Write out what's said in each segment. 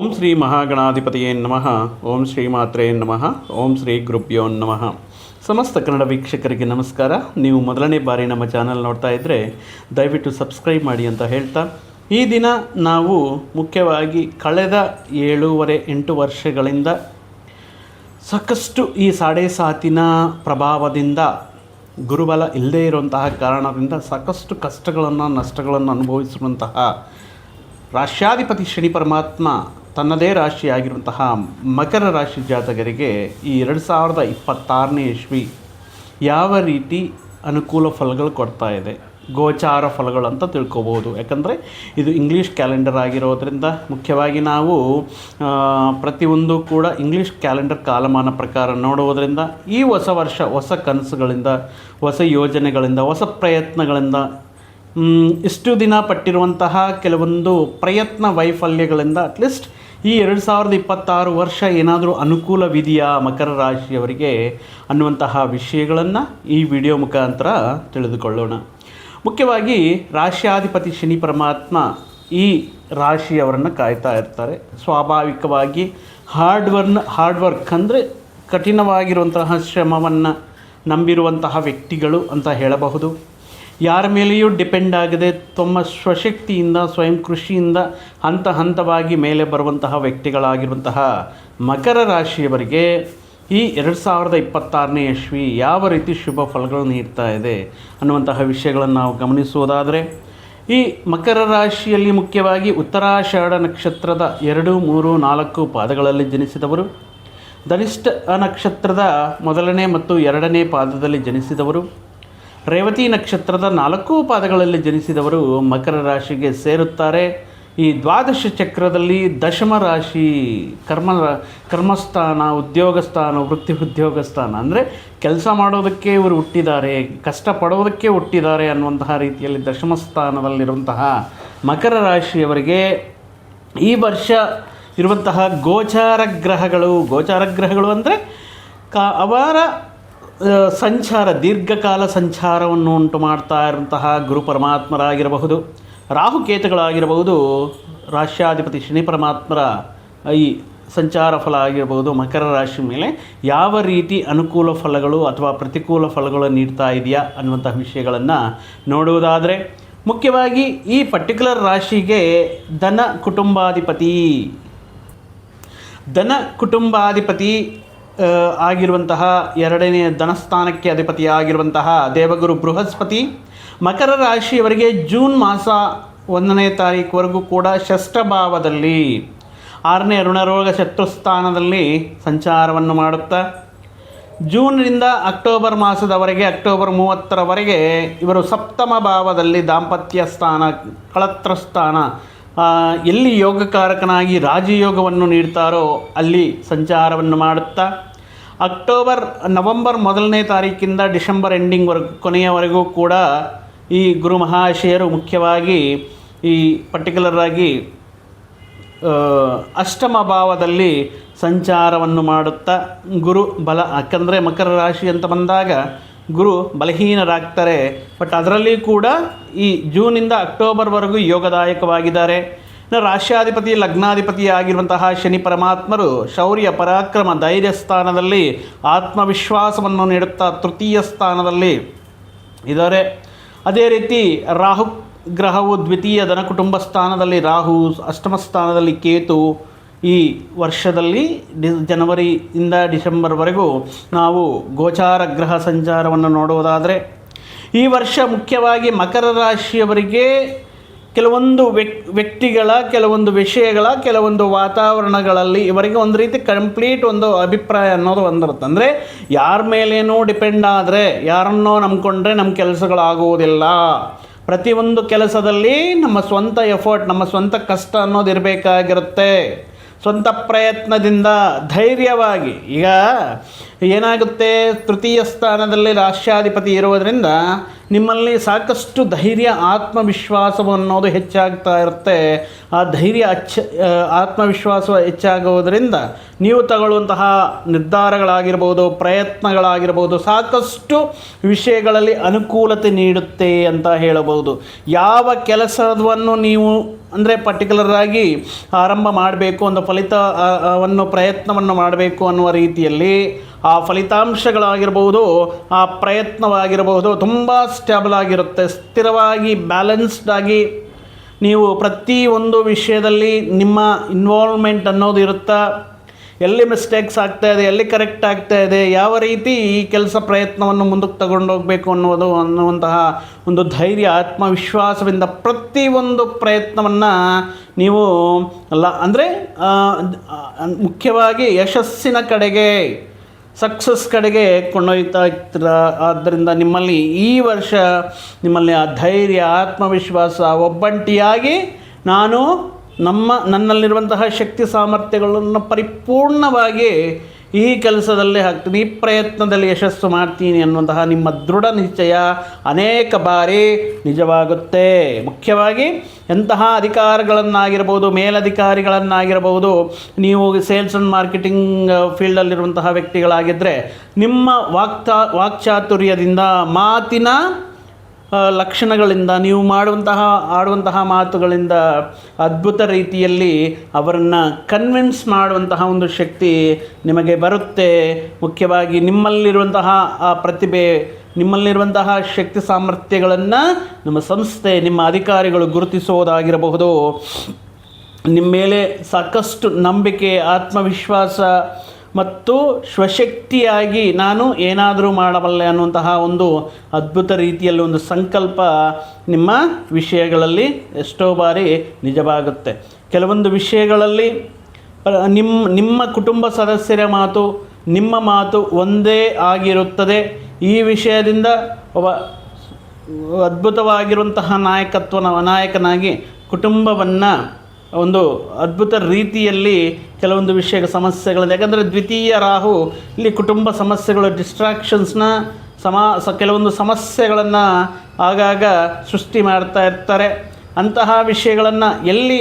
ಓಂ ಶ್ರೀ ಮಹಾಗಣಾಧಿಪತಿಯೇ ನಮಃ. ಓಂ ಶ್ರೀ ಮಾತ್ರೇ ನಮಃ. ಓಂ ಶ್ರೀ ಗುರುಭ್ಯೋ ನಮಃ. ಸಮಸ್ತ ಕನ್ನಡ ವೀಕ್ಷಕರಿಗೆ ನಮಸ್ಕಾರ. ನೀವು ಮೊದಲನೇ ಬಾರಿ ನಮ್ಮ ಚಾನಲ್ ನೋಡ್ತಾ ಇದ್ದರೆ ದಯವಿಟ್ಟು ಸಬ್ಸ್ಕ್ರೈಬ್ ಮಾಡಿ ಅಂತ ಹೇಳ್ತಾ, ಈ ದಿನ ನಾವು ಮುಖ್ಯವಾಗಿ ಕಳೆದ 7.5-8 ವರ್ಷಗಳಿಂದ ಸಾಕಷ್ಟು ಈ ಸಾಡೆ ಸಾತಿನ ಪ್ರಭಾವದಿಂದ ಗುರುಬಲ ಇಲ್ಲದೇ ಇರುವಂತಹ ಕಾರಣದಿಂದ ಸಾಕಷ್ಟು ಕಷ್ಟಗಳನ್ನು ನಷ್ಟಗಳನ್ನು ಅನುಭವಿಸಿರುವಂತಹ ರಾಶ್ಯಾಧಿಪತಿ ಶನಿ ಪರಮಾತ್ಮ ತನ್ನದೇ ರಾಶಿಯಾಗಿರುವಂತಹ ಮಕರ ರಾಶಿ ಜಾತಕರಿಗೆ ಈ 2026ನೇ ಇಸ್ವಿ ಯಾವ ರೀತಿ ಅನುಕೂಲ ಫಲಗಳು ಕೊಡ್ತಾ ಇದೆ, ಗೋಚಾರ ಫಲಗಳು ಅಂತ ತಿಳ್ಕೊಬೋದು. ಯಾಕಂದರೆ ಇದು ಇಂಗ್ಲೀಷ್ ಕ್ಯಾಲೆಂಡರ್ ಆಗಿರೋದ್ರಿಂದ ಮುಖ್ಯವಾಗಿ ನಾವು ಪ್ರತಿಯೊಂದು ಕೂಡ ಇಂಗ್ಲೀಷ್ ಕ್ಯಾಲೆಂಡರ್ ಕಾಲಮಾನ ಪ್ರಕಾರ ನೋಡುವುದರಿಂದ ಈ ಹೊಸ ವರ್ಷ ಹೊಸ ಕನಸುಗಳಿಂದ, ಹೊಸ ಯೋಜನೆಗಳಿಂದ, ಹೊಸ ಪ್ರಯತ್ನಗಳಿಂದ, ಇಷ್ಟು ದಿನ ಪಟ್ಟಿರುವಂತಹ ಕೆಲವೊಂದು ಪ್ರಯತ್ನ ವೈಫಲ್ಯಗಳಿಂದ ಅಟ್ಲೀಸ್ಟ್ ಈ 2026 ವರ್ಷ ಏನಾದರೂ ಅನುಕೂಲವಿದೆಯಾ ಮಕರ ರಾಶಿಯವರಿಗೆ ಅನ್ನುವಂತಹ ವಿಷಯಗಳನ್ನು ಈ ವಿಡಿಯೋ ಮುಖಾಂತರ ತಿಳಿದುಕೊಳ್ಳೋಣ. ಮುಖ್ಯವಾಗಿ ರಾಶ್ಯಾಧಿಪತಿ ಶನಿ ಪರಮಾತ್ಮ ಈ ರಾಶಿಯವರನ್ನು ಕಾಯ್ತಾ ಇರ್ತಾರೆ. ಸ್ವಾಭಾವಿಕವಾಗಿ ಹಾರ್ಡ್ ವರ್ಕ್ ಅಂದರೆ ಕಠಿಣವಾಗಿರುವಂತಹ ಶ್ರಮವನ್ನು ನಂಬಿರುವಂತಹ ವ್ಯಕ್ತಿಗಳು ಅಂತ ಹೇಳಬಹುದು. ಯಾರ ಮೇಲೆಯೂ ಡಿಪೆಂಡ್ ಆಗದೆ ತಮ್ಮ ಸ್ವಶಕ್ತಿಯಿಂದ ಸ್ವಯಂ ಕೃಷಿಯಿಂದ ಹಂತವಾಗಿ ಮೇಲೆ ಬರುವಂತಹ ವ್ಯಕ್ತಿಗಳಾಗಿರುವಂತಹ ಮಕರ ರಾಶಿಯವರಿಗೆ ಈ 2026ನೇ ಇಸ್ವಿ ಯಾವ ರೀತಿ ಶುಭ ಫಲಗಳನ್ನು ನೀಡ್ತಾ ಇದೆ ಅನ್ನುವಂತಹ ವಿಷಯಗಳನ್ನು ನಾವು ಗಮನಿಸುವುದಾದರೆ, ಈ ಮಕರ ರಾಶಿಯಲ್ಲಿ ಮುಖ್ಯವಾಗಿ ಉತ್ತರಾಷಾಢ ನಕ್ಷತ್ರದ 2, 3, 4 ಪಾದಗಳಲ್ಲಿ ಜನಿಸಿದವರು, ಧನಿಷ್ಠ ನಕ್ಷತ್ರದ 1ನೇ ಮತ್ತು 2ನೇ ಪಾದದಲ್ಲಿ ಜನಿಸಿದವರು, ರೇವತಿ ನಕ್ಷತ್ರದ 4 ಪಾದಗಳಲ್ಲಿ ಜನಿಸಿದವರು ಮಕರ ರಾಶಿಗೆ ಸೇರುತ್ತಾರೆ. ಈ ದ್ವಾದಶ ಚಕ್ರದಲ್ಲಿ ದಶಮ ರಾಶಿ ಕರ್ಮಸ್ಥಾನ, ಉದ್ಯೋಗ ಸ್ಥಾನ, ಉದ್ಯೋಗ ಸ್ಥಾನ ಅಂದರೆ ಕೆಲಸ ಮಾಡೋದಕ್ಕೆ ಇವರು ಹುಟ್ಟಿದ್ದಾರೆ, ಕಷ್ಟಪಡೋದಕ್ಕೆ ಹುಟ್ಟಿದ್ದಾರೆ ಅನ್ನುವಂತಹ ರೀತಿಯಲ್ಲಿ ದಶಮ ಸ್ಥಾನದಲ್ಲಿರುವಂತಹ ಮಕರ ರಾಶಿಯವರಿಗೆ ಈ ವರ್ಷ ಇರುವಂತಹ ಗೋಚಾರ ಗ್ರಹಗಳು ಅಂದರೆ ಅವರ ಸಂಚಾರ, ದೀರ್ಘಕಾಲ ಸಂಚಾರವನ್ನು ಉಂಟು ಮಾಡ್ತಾ ಇರುವಂತಹ ಗುರು ಪರಮಾತ್ಮರಾಗಿರಬಹುದು, ರಾಹುಕೇತುಗಳಾಗಿರಬಹುದು, ರಾಶ್ಯಾಧಿಪತಿ ಶನಿ ಪರಮಾತ್ಮರ ಈ ಸಂಚಾರ ಫಲ ಆಗಿರಬಹುದು. ಮಕರ ರಾಶಿ ಮೇಲೆ ಯಾವ ರೀತಿ ಅನುಕೂಲ ಫಲಗಳು ಅಥವಾ ಪ್ರತಿಕೂಲ ಫಲಗಳು ನೀಡ್ತಾ ಇದೆಯಾ ಅನ್ನುವಂತಹ ವಿಷಯಗಳನ್ನು ನೋಡುವುದಾದರೆ, ಮುಖ್ಯವಾಗಿ ಈ ಪರ್ಟಿಕ್ಯುಲರ್ ರಾಶಿಗೆ ಧನ ಕುಟುಂಬಾಧಿಪತಿ ಆಗಿರುವಂತಹ 2ನೇ ಧನಸ್ಥಾನಕ್ಕೆ ಅಧಿಪತಿಯಾಗಿರುವಂತಹ ದೇವಗುರು ಬೃಹಸ್ಪತಿ ಮಕರ ರಾಶಿಯವರಿಗೆ ಜೂನ್ ಮಾಸ 1ನೇ ತಾರೀಕುವರೆಗೂ ಕೂಡ ಷಷ್ಠ ಭಾವದಲ್ಲಿ 6ನೇ ಋಣರೋಗ ಶತ್ರುಸ್ಥಾನದಲ್ಲಿ ಸಂಚಾರವನ್ನು ಮಾಡುತ್ತಾ, ಜೂನ್ನಿಂದ ಅಕ್ಟೋಬರ್ ಮಾಸದವರೆಗೆ, ಅಕ್ಟೋಬರ್ 30ರವರೆಗೆ ಇವರು ಸಪ್ತಮ ಭಾವದಲ್ಲಿ ದಾಂಪತ್ಯ ಸ್ಥಾನ, ಕಳತ್ರ ಸ್ಥಾನ, ಎಲ್ಲಿ ಯೋಗಕಾರಕನಾಗಿ ರಾಜಯೋಗವನ್ನು ನೀಡ್ತಾರೋ ಅಲ್ಲಿ ಸಂಚಾರವನ್ನು ಮಾಡುತ್ತಾ, ನವೆಂಬರ್ 1ನೇ ತಾರೀಕಿಂದ ಡಿಸೆಂಬರ್ ಕೊನೆಯವರೆಗೂ ಕೂಡ ಈ ಗುರು ಮಹಾಶಯರು ಮುಖ್ಯವಾಗಿ ಈ ಪರ್ಟಿಕ್ಯುಲರ್ ಆಗಿ ಅಷ್ಟಮ ಭಾವದಲ್ಲಿ ಸಂಚಾರವನ್ನು ಮಾಡುತ್ತಾ ಗುರು ಬಲ, ಯಾಕಂದರೆ ಮಕರ ರಾಶಿ ಅಂತ ಬಂದಾಗ ಗುರು ಬಲಹೀನರಾಗ್ತಾರೆ. ಬಟ್ ಅದರಲ್ಲಿ ಕೂಡ ಈ ಜೂನಿಂದ ಅಕ್ಟೋಬರ್ವರೆಗೂ ಯೋಗದಾಯಕವಾಗಿದ್ದಾರೆ. ರಾಶ್ಯಾಧಿಪತಿ ಲಗ್ನಾಧಿಪತಿ ಆಗಿರುವಂತಹ ಶನಿ ಪರಮಾತ್ಮರು ಶೌರ್ಯ, ಪರಾಕ್ರಮ, ಧೈರ್ಯ ಸ್ಥಾನದಲ್ಲಿ ಆತ್ಮವಿಶ್ವಾಸವನ್ನು ನೀಡುತ್ತಾ ತೃತೀಯ ಸ್ಥಾನದಲ್ಲಿ ಇದ್ದಾರೆ. ಅದೇ ರೀತಿ ರಾಹು ಗ್ರಹವು ದ್ವಿತೀಯ ಧನ ಕುಟುಂಬ ಸ್ಥಾನದಲ್ಲಿ, ರಾಹು ಅಷ್ಟಮ ಸ್ಥಾನದಲ್ಲಿ, ಕೇತು ಈ ವರ್ಷದಲ್ಲಿ ಜನವರಿಯಿಂದ ಡಿಸೆಂಬರ್ವರೆಗೂ ನಾವು ಗೋಚಾರ ಗ್ರಹ ಸಂಚಾರವನ್ನು ನೋಡುವುದಾದರೆ, ಈ ವರ್ಷ ಮುಖ್ಯವಾಗಿ ಮಕರ ರಾಶಿಯವರಿಗೆ ಕೆಲವೊಂದು ವ್ಯಕ್ತಿಗಳ, ಕೆಲವೊಂದು ವಿಷಯಗಳ, ಕೆಲವೊಂದು ವಾತಾವರಣಗಳಲ್ಲಿ ಇವರಿಗೆ ಒಂದು ರೀತಿ ಕಂಪ್ಲೀಟ್ ಒಂದು ಅಭಿಪ್ರಾಯ ಅನ್ನೋದು ಬಂದಿರುತ್ತೆ. ಅಂದರೆ ಯಾರ ಮೇಲೇನೂ ಡಿಪೆಂಡ್ ಆದರೆ, ಯಾರನ್ನೋ ನಂಬ್ಕೊಂಡ್ರೆ ನಮ್ಮ ಕೆಲಸಗಳಾಗುವುದಿಲ್ಲ. ಪ್ರತಿಯೊಂದು ಕೆಲಸದಲ್ಲಿ ನಮ್ಮ ಸ್ವಂತ ಎಫರ್ಟ್, ನಮ್ಮ ಸ್ವಂತ ಕಷ್ಟ ಅನ್ನೋದು ಇರಬೇಕಾಗಿರುತ್ತೆ. ಸ್ವಂತ ಪ್ರಯತ್ನದಿಂದ ಧೈರ್ಯವಾಗಿ, ಈಗ ಏನಾಗುತ್ತೆ, ತೃತೀಯ ಸ್ಥಾನದಲ್ಲಿ ರಾಷ್ಟ್ರಾಧಿಪತಿ ಇರುವುದರಿಂದ ನಿಮ್ಮಲ್ಲಿ ಸಾಕಷ್ಟು ಧೈರ್ಯ, ಆತ್ಮವಿಶ್ವಾಸವು ಅನ್ನೋದು ಹೆಚ್ಚಾಗ್ತಾ ಇರುತ್ತೆ. ಆ ಧೈರ್ಯ ಆತ್ಮವಿಶ್ವಾಸ ಹೆಚ್ಚಾಗುವುದರಿಂದ ನೀವು ತಗೊಳ್ಳುವಂತಹ ನಿರ್ಧಾರಗಳಾಗಿರ್ಬೋದು, ಪ್ರಯತ್ನಗಳಾಗಿರ್ಬೋದು, ಸಾಕಷ್ಟು ವಿಷಯಗಳಲ್ಲಿ ಅನುಕೂಲತೆ ನೀಡುತ್ತೆ ಅಂತ ಹೇಳಬಹುದು. ಯಾವ ಕೆಲಸವನ್ನು ನೀವು ಅಂದರೆ ಪರ್ಟಿಕ್ಯುಲರ್ ಆಗಿ ಆರಂಭ ಮಾಡಬೇಕು, ಒಂದು ಪ್ರಯತ್ನವನ್ನು ಮಾಡಬೇಕು ಅನ್ನುವ ರೀತಿಯಲ್ಲಿ ಆ ಫಲಿತಾಂಶಗಳಾಗಿರ್ಬೋದು, ಆ ಪ್ರಯತ್ನವಾಗಿರ್ಬೋದು ತುಂಬ ಸ್ಟೇಬಲ್ ಆಗಿರುತ್ತೆ. ಸ್ಥಿರವಾಗಿ ಬ್ಯಾಲೆನ್ಸ್ಡ್ ಆಗಿ ನೀವು ಪ್ರತಿಯೊಂದು ವಿಷಯದಲ್ಲಿ ನಿಮ್ಮ ಇನ್ವಾಲ್ವ್ಮೆಂಟ್ ಅನ್ನೋದು ಇರುತ್ತಾ, ಎಲ್ಲಿ ಮಿಸ್ಟೇಕ್ಸ್ ಆಗ್ತಾ ಇದೆ, ಎಲ್ಲಿ ಕರೆಕ್ಟ್ ಆಗ್ತಾ ಇದೆ, ಯಾವ ರೀತಿ ಈ ಕೆಲಸ ಪ್ರಯತ್ನವನ್ನು ಮುಂದಕ್ಕೆ ತಗೊಂಡೋಗಬೇಕು ಅನ್ನುವಂತಹ ಒಂದು ಧೈರ್ಯ, ಆತ್ಮವಿಶ್ವಾಸದಿಂದ ಪ್ರತಿಯೊಂದು ಪ್ರಯತ್ನವನ್ನು ನೀವು ಮುಖ್ಯವಾಗಿ ಯಶಸ್ಸಿನ ಕಡೆಗೆ, ಸಕ್ಸಸ್ ಕಡೆಗೆ ಕೊಂಡೊಯ್ತಾ ಇರ್ತೀರ. ಆದ್ದರಿಂದ ನಿಮ್ಮಲ್ಲಿ ಈ ವರ್ಷ ನಿಮ್ಮಲ್ಲಿ ಆ ಧೈರ್ಯ, ಆತ್ಮವಿಶ್ವಾಸ, ಒಬ್ಬಂಟಿಯಾಗಿ ನನ್ನಲ್ಲಿರುವಂತಹ ಶಕ್ತಿ ಸಾಮರ್ಥ್ಯಗಳನ್ನು ಪರಿಪೂರ್ಣವಾಗಿ ಈ ಕೆಲಸದಲ್ಲೇ ಹಾಕ್ತೀನಿ, ಈ ಪ್ರಯತ್ನದಲ್ಲಿ ಯಶಸ್ಸು ಮಾಡ್ತೀನಿ ಅನ್ನುವಂತಹ ನಿಮ್ಮ ದೃಢ ನಿಶ್ಚಯ ಅನೇಕ ಬಾರಿ ನಿಜವಾಗುತ್ತೆ. ಮುಖ್ಯವಾಗಿ ಎಂತಹ ಅಧಿಕಾರಿಗಳನ್ನಾಗಿರ್ಬೋದು, ಮೇಲಧಿಕಾರಿಗಳನ್ನಾಗಿರ್ಬೋದು, ನೀವು ಸೇಲ್ಸ್ ಆ್ಯಂಡ್ ಮಾರ್ಕೆಟಿಂಗ್ ಫೀಲ್ಡಲ್ಲಿರುವಂತಹ ವ್ಯಕ್ತಿಗಳಾಗಿದ್ದರೆ ನಿಮ್ಮ ವಾಕ್ಚಾತುರ್ಯದಿಂದ, ಮಾತಿನ ಲಕ್ಷಣಗಳಿಂದ, ನೀವು ಆಡುವಂತಹ ಮಾತುಗಳಿಂದ ಅದ್ಭುತ ರೀತಿಯಲ್ಲಿ ಅವರನ್ನು ಕನ್ವಿನ್ಸ್ ಮಾಡುವಂತಹ ಒಂದು ಶಕ್ತಿ ನಿಮಗೆ ಬರುತ್ತೆ. ಮುಖ್ಯವಾಗಿ ನಿಮ್ಮಲ್ಲಿರುವಂತಹ ಆ ಪ್ರತಿಭೆ, ನಿಮ್ಮಲ್ಲಿರುವಂತಹ ಶಕ್ತಿ ಸಾಮರ್ಥ್ಯಗಳನ್ನು ನಿಮ್ಮ ಸಂಸ್ಥೆ, ನಿಮ್ಮ ಅಧಿಕಾರಿಗಳು ಗುರುತಿಸುವುದಾಗಿರಬಹುದು. ನಿಮ್ಮ ಮೇಲೆ ಸಾಕಷ್ಟು ನಂಬಿಕೆ, ಆತ್ಮವಿಶ್ವಾಸ ಮತ್ತು ಸ್ವಶಕ್ತಿಯಾಗಿ ನಾನು ಏನಾದರೂ ಮಾಡಬಲ್ಲೆ ಅನ್ನುವಂತಹ ಒಂದು ಅದ್ಭುತ ರೀತಿಯಲ್ಲಿ ಒಂದು ಸಂಕಲ್ಪ ನಿಮ್ಮ ವಿಷಯಗಳಲ್ಲಿ ಎಷ್ಟೋ ಬಾರಿ ನಿಜವಾಗುತ್ತೆ. ಕೆಲವೊಂದು ವಿಷಯಗಳಲ್ಲಿ ನಿಮ್ಮ ಕುಟುಂಬ ಸದಸ್ಯರ ಮಾತು, ನಿಮ್ಮ ಮಾತು ಒಂದೇ ಆಗಿರುತ್ತದೆ. ಈ ವಿಷಯದಿಂದ ಒಬ್ಬ ಅದ್ಭುತವಾಗಿರುವಂತಹ ನಾಯಕನಾಗಿ ಕುಟುಂಬವನ್ನು ಒಂದು ಅದ್ಭುತ ರೀತಿಯಲ್ಲಿ ಕೆಲವೊಂದು ಸಮಸ್ಯೆಗಳಿದೆ. ಯಾಕಂದರೆ ದ್ವಿತೀಯ ರಾಹು ಇಲ್ಲಿ ಕುಟುಂಬ ಸಮಸ್ಯೆಗಳು, ಡಿಸ್ಟ್ರಾಕ್ಷನ್ಸ್ನ ಕೆಲವೊಂದು ಸಮಸ್ಯೆಗಳನ್ನು ಆಗಾಗ ಸೃಷ್ಟಿ ಮಾಡ್ತಾ ಇರ್ತಾರೆ. ಅಂತಹ ವಿಷಯಗಳನ್ನು ಎಲ್ಲಿ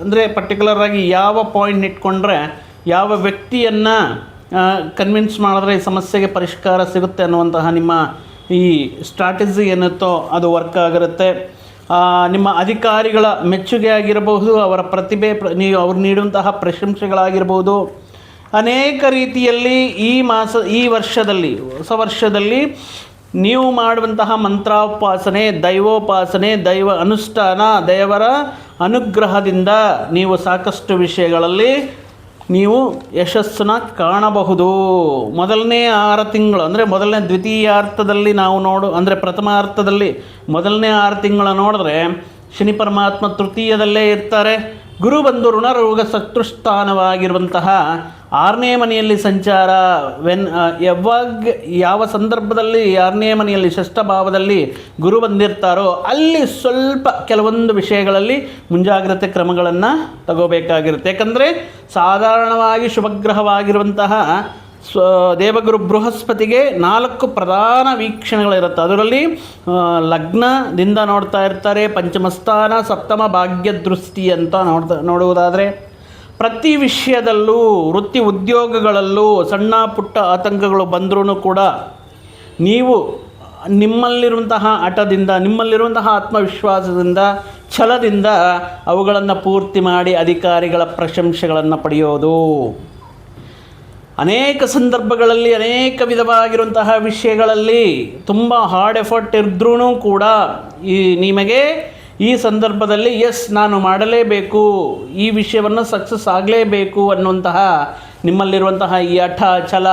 ಅಂದರೆ ಪರ್ಟಿಕ್ಯುಲರ್ ಆಗಿ ಯಾವ ಪಾಯಿಂಟ್ ಇಟ್ಕೊಂಡ್ರೆ, ಯಾವ ವ್ಯಕ್ತಿಯನ್ನು ಕನ್ವಿನ್ಸ್ ಮಾಡಿದ್ರೆ ಈ ಸಮಸ್ಯೆಗೆ ಪರಿಷ್ಕಾರ ಸಿಗುತ್ತೆ ಅನ್ನುವಂತಹ ನಿಮ್ಮ ಈ ಸ್ಟ್ರಾಟಜಿ ಏನಿತ್ತೋ ಅದು ವರ್ಕ್ ಆಗಿರುತ್ತೆ. ನಿಮ್ಮ ಅಧಿಕಾರಿಗಳ ಮೆಚ್ಚುಗೆ ಆಗಿರಬಹುದು, ಅವರ ಪ್ರತಿಭೆ, ಅವ್ರು ನೀಡುವಂತಹ ಪ್ರಶಂಸೆಗಳಾಗಿರ್ಬೋದು, ಅನೇಕ ರೀತಿಯಲ್ಲಿ ಈ ವರ್ಷದಲ್ಲಿ, ಹೊಸ ವರ್ಷದಲ್ಲಿ ನೀವು ಮಾಡುವಂತಹ ಮಂತ್ರೋಪಾಸನೆ, ದೈವೋಪಾಸನೆ, ದೈವ ಅನುಷ್ಠಾನ, ದೇವರ ಅನುಗ್ರಹದಿಂದ ನೀವು ಸಾಕಷ್ಟು ವಿಷಯಗಳಲ್ಲಿ ನೀವು ಯಶಸ್ಸನ್ನು ಕಾಣಬಹುದು. ಮೊದಲನೇ 6 ತಿಂಗಳು ಅಂದರೆ ದ್ವಿತೀಯಾರ್ಥದಲ್ಲಿ ನಾವು ಪ್ರಥಮಾರ್ಥದಲ್ಲಿ ಮೊದಲನೇ 6 ತಿಂಗಳ ನೋಡಿದ್ರೆ ಶನಿ ಪರಮಾತ್ಮ ತೃತೀಯದಲ್ಲೇ ಇರ್ತಾರೆ. ಗುರು ಬಂದು ಋಣರೋಗ ಶತ್ರುಸ್ಥಾನವಾಗಿರುವಂತಹ 6ನೇ ಮನೆಯಲ್ಲಿ ಸಂಚಾರ. ಯಾವ ಸಂದರ್ಭದಲ್ಲಿ 6ನೇ ಮನೆಯಲ್ಲಿ ಷಷ್ಠಭಾವದಲ್ಲಿ ಗುರು ಬಂದಿರ್ತಾರೋ ಅಲ್ಲಿ ಸ್ವಲ್ಪ ಕೆಲವೊಂದು ವಿಷಯಗಳಲ್ಲಿ ಮುಂಜಾಗ್ರತೆ ಕ್ರಮಗಳನ್ನು ತಗೋಬೇಕಾಗಿರುತ್ತೆ. ಯಾಕಂದರೆ ಸಾಧಾರಣವಾಗಿ ಶುಭಗ್ರಹವಾಗಿರುವಂತಹ ದೇವಗುರು ಬೃಹಸ್ಪತಿಗೆ 4 ಪ್ರಧಾನ ವೀಕ್ಷಣೆಗಳಿರುತ್ತೆ. ಅದರಲ್ಲಿ ಲಗ್ನದಿಂದ ನೋಡ್ತಾ ಇರ್ತಾರೆ, ಪಂಚಮಸ್ಥಾನ, ಸಪ್ತಮ ಭಾಗ್ಯ ದೃಷ್ಟಿ ಅಂತ ನೋಡುವುದಾದರೆ ಪ್ರತಿ ವಿಷಯದಲ್ಲೂ, ವೃತ್ತಿ ಉದ್ಯೋಗಗಳಲ್ಲೂ ಸಣ್ಣ ಪುಟ್ಟ ಆತಂಕಗಳು ಬಂದರೂ ಕೂಡ ನೀವು ನಿಮ್ಮಲ್ಲಿರುವಂತಹ ಹಠದಿಂದ, ನಿಮ್ಮಲ್ಲಿರುವಂತಹ ಆತ್ಮವಿಶ್ವಾಸದಿಂದ, ಛಲದಿಂದ ಅವುಗಳನ್ನು ಪೂರ್ತಿ ಮಾಡಿ ಅಧಿಕಾರಿಗಳ ಪ್ರಶಂಸೆಗಳನ್ನು ಪಡೆಯೋದು. ಅನೇಕ ಸಂದರ್ಭಗಳಲ್ಲಿ ಅನೇಕ ವಿಧವಾಗಿರುವಂತಹ ವಿಷಯಗಳಲ್ಲಿ ತುಂಬ ಹಾರ್ಡ್ ಎಫರ್ಟ್ ಇದ್ರೂ ಕೂಡ ನಿಮಗೆ ಈ ಸಂದರ್ಭದಲ್ಲಿ ನಾನು ಮಾಡಲೇಬೇಕು, ಈ ವಿಷಯವನ್ನು ಸಕ್ಸಸ್ ಆಗಲೇಬೇಕು ಅನ್ನುವಂತಹ ನಿಮ್ಮಲ್ಲಿರುವಂತಹ ಈ ಹಠ, ಛಲ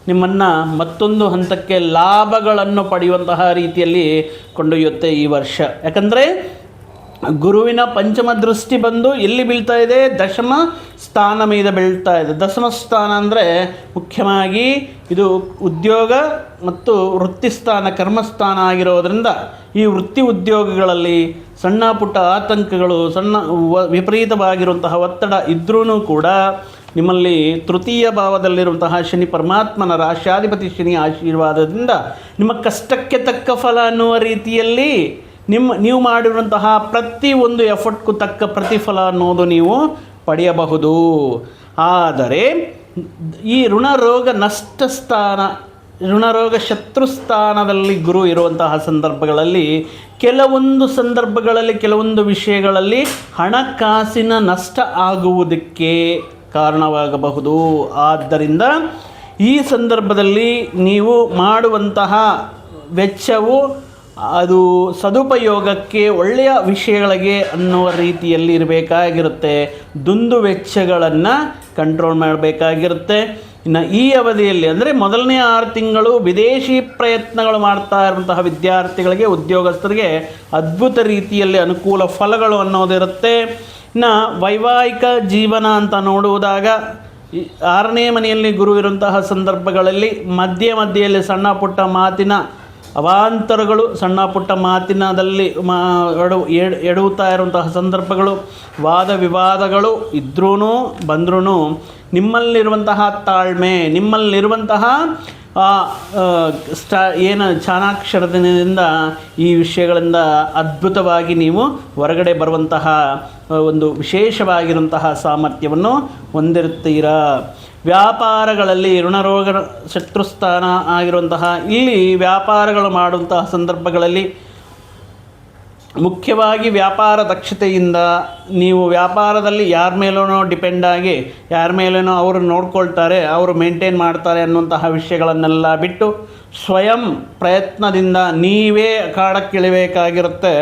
ನಿಮ್ಮನ್ನು ಮತ್ತೊಂದು ಹಂತಕ್ಕೆ ಲಾಭಗಳನ್ನು ಪಡೆಯುವಂತಹ ರೀತಿಯಲ್ಲಿ ಕೊಂಡೊಯ್ಯುತ್ತೆ ಈ ವರ್ಷ. ಯಾಕಂದರೆ ಗುರುವಿನ ಪಂಚಮ ದೃಷ್ಟಿ ಬಂದು ಎಲ್ಲಿ ಬೀಳ್ತಾ ಇದೆ? ದಶಮ ಸ್ಥಾನ మీద ಬೀಳ್ತಾ ಇದೆ. ದಶಮ ಸ್ಥಾನ ಅಂದರೆ ಮುಖ್ಯವಾಗಿ ಇದು ಉದ್ಯೋಗ ಮತ್ತು ವೃತ್ತಿಸ್ಥಾನ, ಕರ್ಮಸ್ಥಾನ ಆಗಿರೋದರಿಂದ ಈ ವೃತ್ತಿ ಉದ್ಯೋಗಗಳಲ್ಲಿ ಸಣ್ಣ ಪುಟ್ಟ ಆತಂಕಗಳು, ವಿಪರೀತವಾಗಿರುವಂತಹ ಒತ್ತಡ ಇದ್ರೂ ಕೂಡ ನಿಮ್ಮಲ್ಲಿ ತೃತೀಯ ಭಾವದಲ್ಲಿರುವಂತಹ ಶನಿ ಪರಮಾತ್ಮನ ರಾಶ್ಯಾಧಿಪತಿ ಶನಿ ಆಶೀರ್ವಾದದಿಂದ ನಿಮ್ಮ ಕಷ್ಟಕ್ಕೆ ತಕ್ಕ ಫಲ ಅನ್ನುವ ರೀತಿಯಲ್ಲಿ ನೀವು ಮಾಡಿರುವಂತಹ ಪ್ರತಿ ಒಂದು ಎಫರ್ಟ್ಗೂ ತಕ್ಕ ಪ್ರತಿಫಲ ಅನ್ನೋದು ನೀವು ಪಡೆಯಬಹುದು. ಆದರೆ ಈ ಋಣರೋಗ ನಷ್ಟ ಸ್ಥಾನ, ಋಣರೋಗ ಶತ್ರುಸ್ಥಾನದಲ್ಲಿ ಗುರು ಇರುವಂತಹ ಸಂದರ್ಭಗಳಲ್ಲಿ ಕೆಲವೊಂದು ಸಂದರ್ಭಗಳಲ್ಲಿ ಕೆಲವೊಂದು ವಿಷಯಗಳಲ್ಲಿ ಹಣಕಾಸಿನ ನಷ್ಟ ಆಗುವುದಕ್ಕೆ ಕಾರಣವಾಗಬಹುದು. ಆದ್ದರಿಂದ ಈ ಸಂದರ್ಭದಲ್ಲಿ ನೀವು ಮಾಡುವಂತಹ ವೆಚ್ಚವು ಅದು ಸದುಪಯೋಗಕ್ಕೆ, ಒಳ್ಳೆಯ ವಿಷಯಗಳಿಗೆ ಅನ್ನುವ ರೀತಿಯಲ್ಲಿ ಇರಬೇಕಾಗಿರುತ್ತೆ. ದುಂದು ವೆಚ್ಚಗಳನ್ನು ಕಂಟ್ರೋಲ್ ಮಾಡಬೇಕಾಗಿರುತ್ತೆ. ಇನ್ನು ಈ ಅವಧಿಯಲ್ಲಿ ಅಂದರೆ ಮೊದಲನೇ 6 ತಿಂಗಳು ವಿದೇಶಿ ಪ್ರಯತ್ನಗಳು ಮಾಡ್ತಾ ಇರುವಂತಹ ವಿದ್ಯಾರ್ಥಿಗಳಿಗೆ, ಉದ್ಯೋಗಸ್ಥರಿಗೆ ಅದ್ಭುತ ರೀತಿಯಲ್ಲಿ ಅನುಕೂಲ ಫಲಗಳು ಅನ್ನೋದಿರುತ್ತೆ. ಇನ್ನು ವೈವಾಹಿಕ ಜೀವನ ಅಂತ ನೋಡುವುದಾಗ 6ನೇ ಮನೆಯಲ್ಲಿ ಗುರು ಇರುವಂತಹ ಸಂದರ್ಭಗಳಲ್ಲಿ ಮಧ್ಯೆಯಲ್ಲಿ ಸಣ್ಣ ಪುಟ್ಟ ಮಾತಿನ ಅವಾಂತರಗಳು, ಸಣ್ಣ ಪುಟ್ಟ ಮಾತಿನದಲ್ಲಿ ಎಡುತ್ತಾ ಇರುವಂತಹ ಸಂದರ್ಭಗಳು, ವಾದ ವಿವಾದಗಳು ಬಂದ್ರೂ ನಿಮ್ಮಲ್ಲಿರುವಂತಹ ತಾಳ್ಮೆ, ನಿಮ್ಮಲ್ಲಿರುವಂತಹ ಚಾಣಾಕ್ಷರದಿಂದ ಈ ವಿಷಯಗಳಿಂದ ಅದ್ಭುತವಾಗಿ ನೀವು ಹೊರಗಡೆ ಬರುವಂತಹ ಒಂದು ವಿಶೇಷವಾಗಿರುವಂತಹ ಸಾಮರ್ಥ್ಯವನ್ನು ಹೊಂದಿರುತ್ತೀರಾ. ವ್ಯಾಪಾರಗಳಲ್ಲಿ ಋಣರೋಗ ಶತ್ರುಸ್ಥಾನ ಆಗಿರುವಂತಹ ಇಲ್ಲಿ ವ್ಯಾಪಾರಗಳು ಮಾಡುವಂತಹ ಸಂದರ್ಭಗಳಲ್ಲಿ ಮುಖ್ಯವಾಗಿ ವ್ಯಾಪಾರ ದಕ್ಷತೆಯಿಂದ ನೀವು ವ್ಯಾಪಾರದಲ್ಲಿ ಯಾರ ಮೇಲೂ ಡಿಪೆಂಡ್ ಆಗಿ ಯಾರ ಮೇಲೇನೋ ಅವರು ನೋಡ್ಕೊಳ್ತಾರೆ, ಅವರು ಮೇಂಟೈನ್ ಮಾಡ್ತಾರೆ ಅನ್ನುವಂತಹ ವಿಷಯಗಳನ್ನೆಲ್ಲ ಬಿಟ್ಟು ಸ್ವಯಂ ಪ್ರಯತ್ನದಿಂದ ನೀವೇ ಕಾಡಕ್ಕಿಳಿಬೇಕಾಗಿರುತ್ತೆ.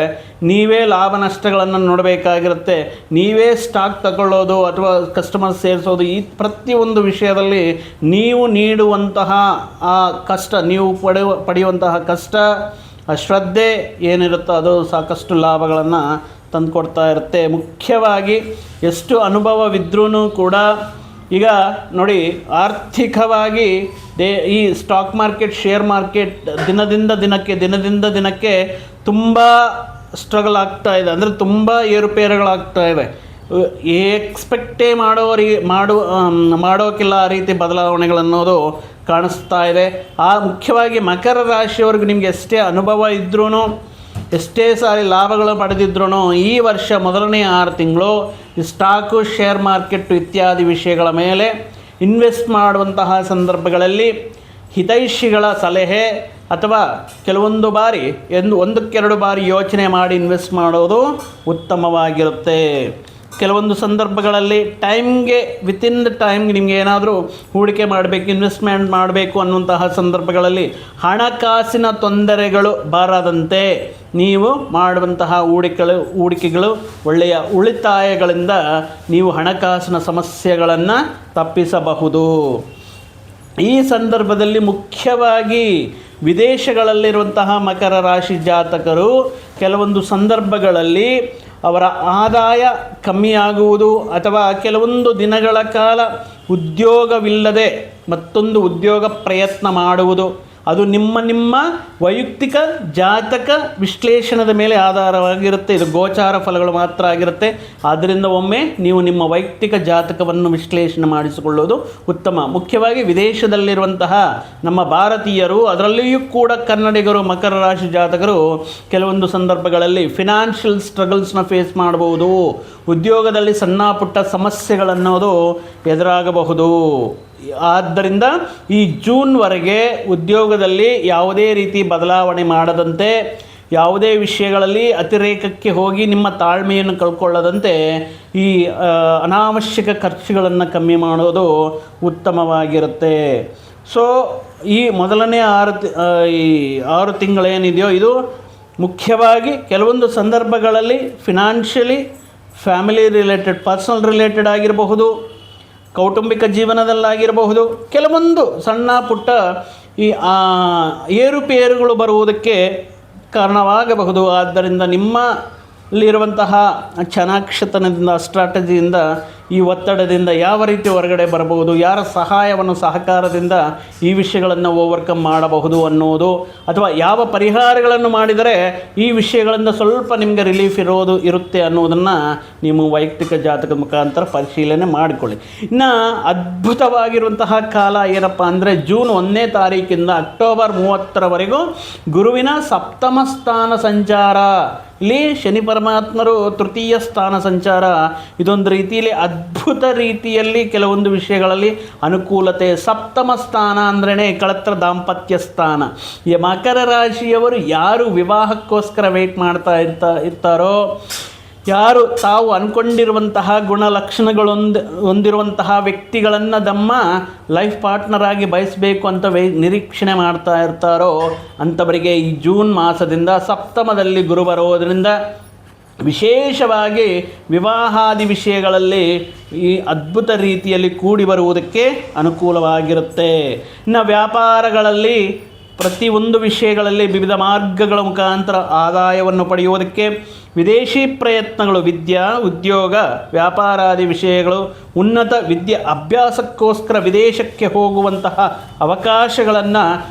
ನೀವೇ ಲಾಭ ನಷ್ಟಗಳನ್ನು ನೋಡಬೇಕಾಗಿರುತ್ತೆ. ನೀವೇ ಸ್ಟಾಕ್ ತಗೊಳ್ಳೋದು ಅಥವಾ ಕಸ್ಟಮರ್ ಸೇರಿಸೋದು, ಈ ಪ್ರತಿಯೊಂದು ವಿಷಯದಲ್ಲಿ ನೀವು ನೀಡುವಂತಹ ಆ ಕಷ್ಟ, ನೀವು ಪಡೆಯುವಂತಹ ಕಷ್ಟ, ಆ ಶ್ರದ್ಧೆ ಏನಿರುತ್ತೋ ಅದು ಸಾಕಷ್ಟು ಲಾಭಗಳನ್ನು ತಂದುಕೊಡ್ತಾ ಇರುತ್ತೆ. ಮುಖ್ಯವಾಗಿ ಎಷ್ಟು ಅನುಭವವಿದ್ರೂ ಕೂಡ ಈಗ ನೋಡಿ, ಆರ್ಥಿಕವಾಗಿ ಈ ಸ್ಟಾಕ್ ಮಾರ್ಕೆಟ್, ಶೇರ್ ಮಾರ್ಕೆಟ್ ದಿನದಿಂದ ದಿನಕ್ಕೆ ತುಂಬ ಸ್ಟ್ರಗಲ್ ಆಗ್ತಾ ಇದೆ. ಅಂದರೆ ತುಂಬ ಏರುಪೇರುಗಳಾಗ್ತಾ ಇವೆ. ಎಕ್ಸ್ಪೆಕ್ಟೇ ಮಾಡೋಕ್ಕಿಲ್ಲ ಆ ರೀತಿ ಬದಲಾವಣೆಗಳನ್ನೋದು ಕಾಣಿಸ್ತಾ ಇದೆ. ಮುಖ್ಯವಾಗಿ ಮಕರ ರಾಶಿಯವ್ರಿಗೆ ನಿಮಗೆ ಎಷ್ಟೇ ಅನುಭವ ಇದ್ರೂ, ಎಷ್ಟೇ ಸಾರಿ ಲಾಭಗಳು ಪಡೆದಿದ್ರೂ ಈ ವರ್ಷ ಮೊದಲನೇ 6 ತಿಂಗಳು ಈ ಸ್ಟಾಕು, ಶೇರ್ ಮಾರ್ಕೆಟ್ ಇತ್ಯಾದಿ ವಿಷಯಗಳ ಮೇಲೆ ಇನ್ವೆಸ್ಟ್ ಮಾಡುವಂತಹ ಸಂದರ್ಭಗಳಲ್ಲಿ ಹಿತೈಷಿಗಳ ಸಲಹೆ ಅಥವಾ ಕೆಲವೊಂದು ಬಾರಿ ಒಂದಕ್ಕೆರಡು ಬಾರಿ ಯೋಚನೆ ಮಾಡಿ ಇನ್ವೆಸ್ಟ್ ಮಾಡೋದು ಉತ್ತಮವಾಗಿರುತ್ತೆ. ಕೆಲವೊಂದು ಸಂದರ್ಭಗಳಲ್ಲಿ ವಿತಿನ್ ದ ಟೈಮ್ಗೆ ನಿಮಗೆ ಏನಾದರೂ ಹೂಡಿಕೆ ಮಾಡಬೇಕು, ಇನ್ವೆಸ್ಟ್ಮೆಂಟ್ ಮಾಡಬೇಕು ಅನ್ನುವಂತಹ ಸಂದರ್ಭಗಳಲ್ಲಿ ಹಣಕಾಸಿನ ತೊಂದರೆಗಳು ಬಾರದಂತೆ ನೀವು ಮಾಡುವಂತಹ ಹೂಡಿಕೆಗಳು ಒಳ್ಳೆಯ ಉಳಿತಾಯಗಳಿಂದ ನೀವು ಹಣಕಾಸಿನ ಸಮಸ್ಯೆಗಳನ್ನು ತಪ್ಪಿಸಬಹುದು. ಈ ಸಂದರ್ಭದಲ್ಲಿ ಮುಖ್ಯವಾಗಿ ವಿದೇಶಗಳಲ್ಲಿರುವಂತಹ ಮಕರ ರಾಶಿ ಜಾತಕರು ಕೆಲವೊಂದು ಸಂದರ್ಭಗಳಲ್ಲಿ ಅವರ ಆದಾಯ ಕಮ್ಮಿಯಾಗುವುದು ಅಥವಾ ಕೆಲವೊಂದು ದಿನಗಳ ಕಾಲ ಉದ್ಯೋಗವಿಲ್ಲದೆ ಮತ್ತೊಂದು ಉದ್ಯೋಗ ಪ್ರಯತ್ನ ಮಾಡುವುದು, ಅದು ನಿಮ್ಮ ವೈಯಕ್ತಿಕ ಜಾತಕ ವಿಶ್ಲೇಷಣದ ಮೇಲೆ ಆಧಾರವಾಗಿರುತ್ತೆ. ಇದು ಗೋಚಾರ ಫಲಗಳು ಮಾತ್ರ ಆಗಿರುತ್ತೆ. ಆದ್ದರಿಂದ ಒಮ್ಮೆ ನೀವು ನಿಮ್ಮ ವೈಯಕ್ತಿಕ ಜಾತಕವನ್ನು ವಿಶ್ಲೇಷಣೆ ಮಾಡಿಸಿಕೊಳ್ಳೋದು ಉತ್ತಮ. ಮುಖ್ಯವಾಗಿ ವಿದೇಶದಲ್ಲಿರುವಂತಹ ನಮ್ಮ ಭಾರತೀಯರು, ಅದರಲ್ಲಿಯೂ ಕೂಡ ಕನ್ನಡಿಗರು, ಮಕರ ರಾಶಿ ಜಾತಕರು ಕೆಲವೊಂದು ಸಂದರ್ಭಗಳಲ್ಲಿ ಫಿನಾನ್ಷಿಯಲ್ ಸ್ಟ್ರಗಲ್ಸ್ನ ಫೇಸ್ ಮಾಡಬಹುದು. ಉದ್ಯೋಗದಲ್ಲಿ ಸಣ್ಣ ಪುಟ್ಟ ಸಮಸ್ಯೆಗಳನ್ನೋದು ಎದುರಾಗಬಹುದು. ಆದ್ದರಿಂದ ಈ ಜೂನ್ವರೆಗೆ ಉದ್ಯೋಗದಲ್ಲಿ ಯಾವುದೇ ರೀತಿ ಬದಲಾವಣೆ ಮಾಡದಂತೆ, ಯಾವುದೇ ವಿಷಯಗಳಲ್ಲಿ ಅತಿರೇಕಕ್ಕೆ ಹೋಗಿ ನಿಮ್ಮ ತಾಳ್ಮೆಯನ್ನು ಕಳ್ಕೊಳ್ಳದಂತೆ ಈ ಅನಾವಶ್ಯಕ ಖರ್ಚುಗಳನ್ನು ಕಮ್ಮಿ ಮಾಡೋದು ಉತ್ತಮವಾಗಿರುತ್ತೆ. ಸೊ ಈ ಮೊದಲನೇ 6 ತಿಂಗಳೇನಿದೆಯೋ ಇದು ಮುಖ್ಯವಾಗಿ ಕೆಲವೊಂದು ಸಂದರ್ಭಗಳಲ್ಲಿ financially, family related, personal related ಆಗಿರಬಹುದು, ಕೌಟುಂಬಿಕ ಜೀವನದಲ್ಲಾಗಿರಬಹುದು, ಕೆಲವೊಂದು ಸಣ್ಣ ಪುಟ್ಟ ಈ ಏರುಪೇರುಗಳು ಬರುವುದಕ್ಕೆ ಕಾರಣವಾಗಬಹುದು. ಆದ್ದರಿಂದ ನಿಮ್ಮ ಇಲ್ಲಿರುವಂತಹ ಚಾಣಾಕ್ಷತನದಿಂದ, ಸ್ಟ್ರಾಟಜಿಯಿಂದ, ಈ ಒತ್ತಡದಿಂದ ಯಾವ ರೀತಿ ಹೊರಗಡೆ ಬರಬಹುದು, ಯಾರ ಸಹಾಯವನ್ನು ಸಹಕಾರದಿಂದ ಈ ವಿಷಯಗಳನ್ನು ಓವರ್ಕಮ್ ಮಾಡಬಹುದು ಅನ್ನೋದು, ಅಥವಾ ಯಾವ ಪರಿಹಾರಗಳನ್ನು ಮಾಡಿದರೆ ಈ ವಿಷಯಗಳಿಂದ ಸ್ವಲ್ಪ ನಿಮಗೆ ರಿಲೀಫ್ ಇರುತ್ತೆ ಅನ್ನೋದನ್ನು ನೀವು ವೈಯಕ್ತಿಕ ಜಾತಕದ ಮುಖಾಂತರ ಪರಿಶೀಲನೆ ಮಾಡಿಕೊಳ್ಳಿ. ಇನ್ನು ಅದ್ಭುತವಾಗಿರುವಂತಹ ಕಾಲ ಏನಪ್ಪ ಅಂದರೆ ಜೂನ್ 1ನೇ ತಾರೀಕಿಂದ ಅಕ್ಟೋಬರ್ 30ರವರೆಗೂ ಗುರುವಿನ ಸಪ್ತಮ ಸ್ಥಾನ ಸಂಚಾರ. ಇಲ್ಲಿ ಶನಿ ಪರಮಾತ್ಮರು ತೃತೀಯ ಸ್ಥಾನ ಸಂಚಾರ. ಇದೊಂದು ರೀತಿಯಲ್ಲಿ ಅದ್ಭುತ ರೀತಿಯಲ್ಲಿ ಕೆಲವೊಂದು ವಿಷಯಗಳಲ್ಲಿ ಅನುಕೂಲತೆ. ಸಪ್ತಮ ಸ್ಥಾನ ಅಂದ್ರೇ ಕಳತ್ರ ದಾಂಪತ್ಯ ಸ್ಥಾನ. ಈ ಮಕರ ರಾಶಿಯವರು ಯಾರು ವಿವಾಹಕ್ಕೋಸ್ಕರ ವೆಯ್ಟ್ ಮಾಡ್ತಾ ಇರ್ತಾರೋ, ಯಾರು ತಾವು ಅಂದ್ಕೊಂಡಿರುವಂತಹ ಗುಣಲಕ್ಷಣಗಳು ಹೊಂದಿರುವಂತಹ ವ್ಯಕ್ತಿಗಳನ್ನು ತಮ್ಮ ಲೈಫ್ ಪಾರ್ಟ್ನರ್ ಆಗಿ ಬಯಸಬೇಕು ಅಂತ ನಿರೀಕ್ಷಣೆ ಮಾಡ್ತಾ ಇರ್ತಾರೋ ಅಂಥವರಿಗೆ ಈ ಜೂನ್ ಮಾಸದಿಂದ ಸಪ್ತಮದಲ್ಲಿ ಗುರು ಬರೋದರಿಂದ ವಿಶೇಷವಾಗಿ ವಿವಾಹಾದಿ ವಿಷಯಗಳಲ್ಲಿ ಈ ಅದ್ಭುತ ರೀತಿಯಲ್ಲಿ ಕೂಡಿ ಬರುವುದಕ್ಕೆ ಅನುಕೂಲವಾಗಿರುತ್ತೆ. ಇನ್ನು ವ್ಯಾಪಾರಗಳಲ್ಲಿ ಪ್ರತಿಯೊಂದು ವಿಷಯಗಳಲ್ಲಿ ವಿವಿಧ ಮಾರ್ಗಗಳ ಮುಖಾಂತರ ಆದಾಯವನ್ನು ಪಡೆಯುವುದಕ್ಕೆ, ವಿದೇಶಿ ಪ್ರಯತ್ನಗಳು, ವಿದ್ಯಾ, ಉದ್ಯೋಗ, ವ್ಯಾಪಾರಾದಿ ವಿಷಯಗಳು, ಉನ್ನತ ವಿದ್ಯೆ ಅಭ್ಯಾಸಕ್ಕೋಸ್ಕರ ವಿದೇಶಕ್ಕೆ ಹೋಗುವಂತಹ ಅವಕಾಶಗಳನ್ನು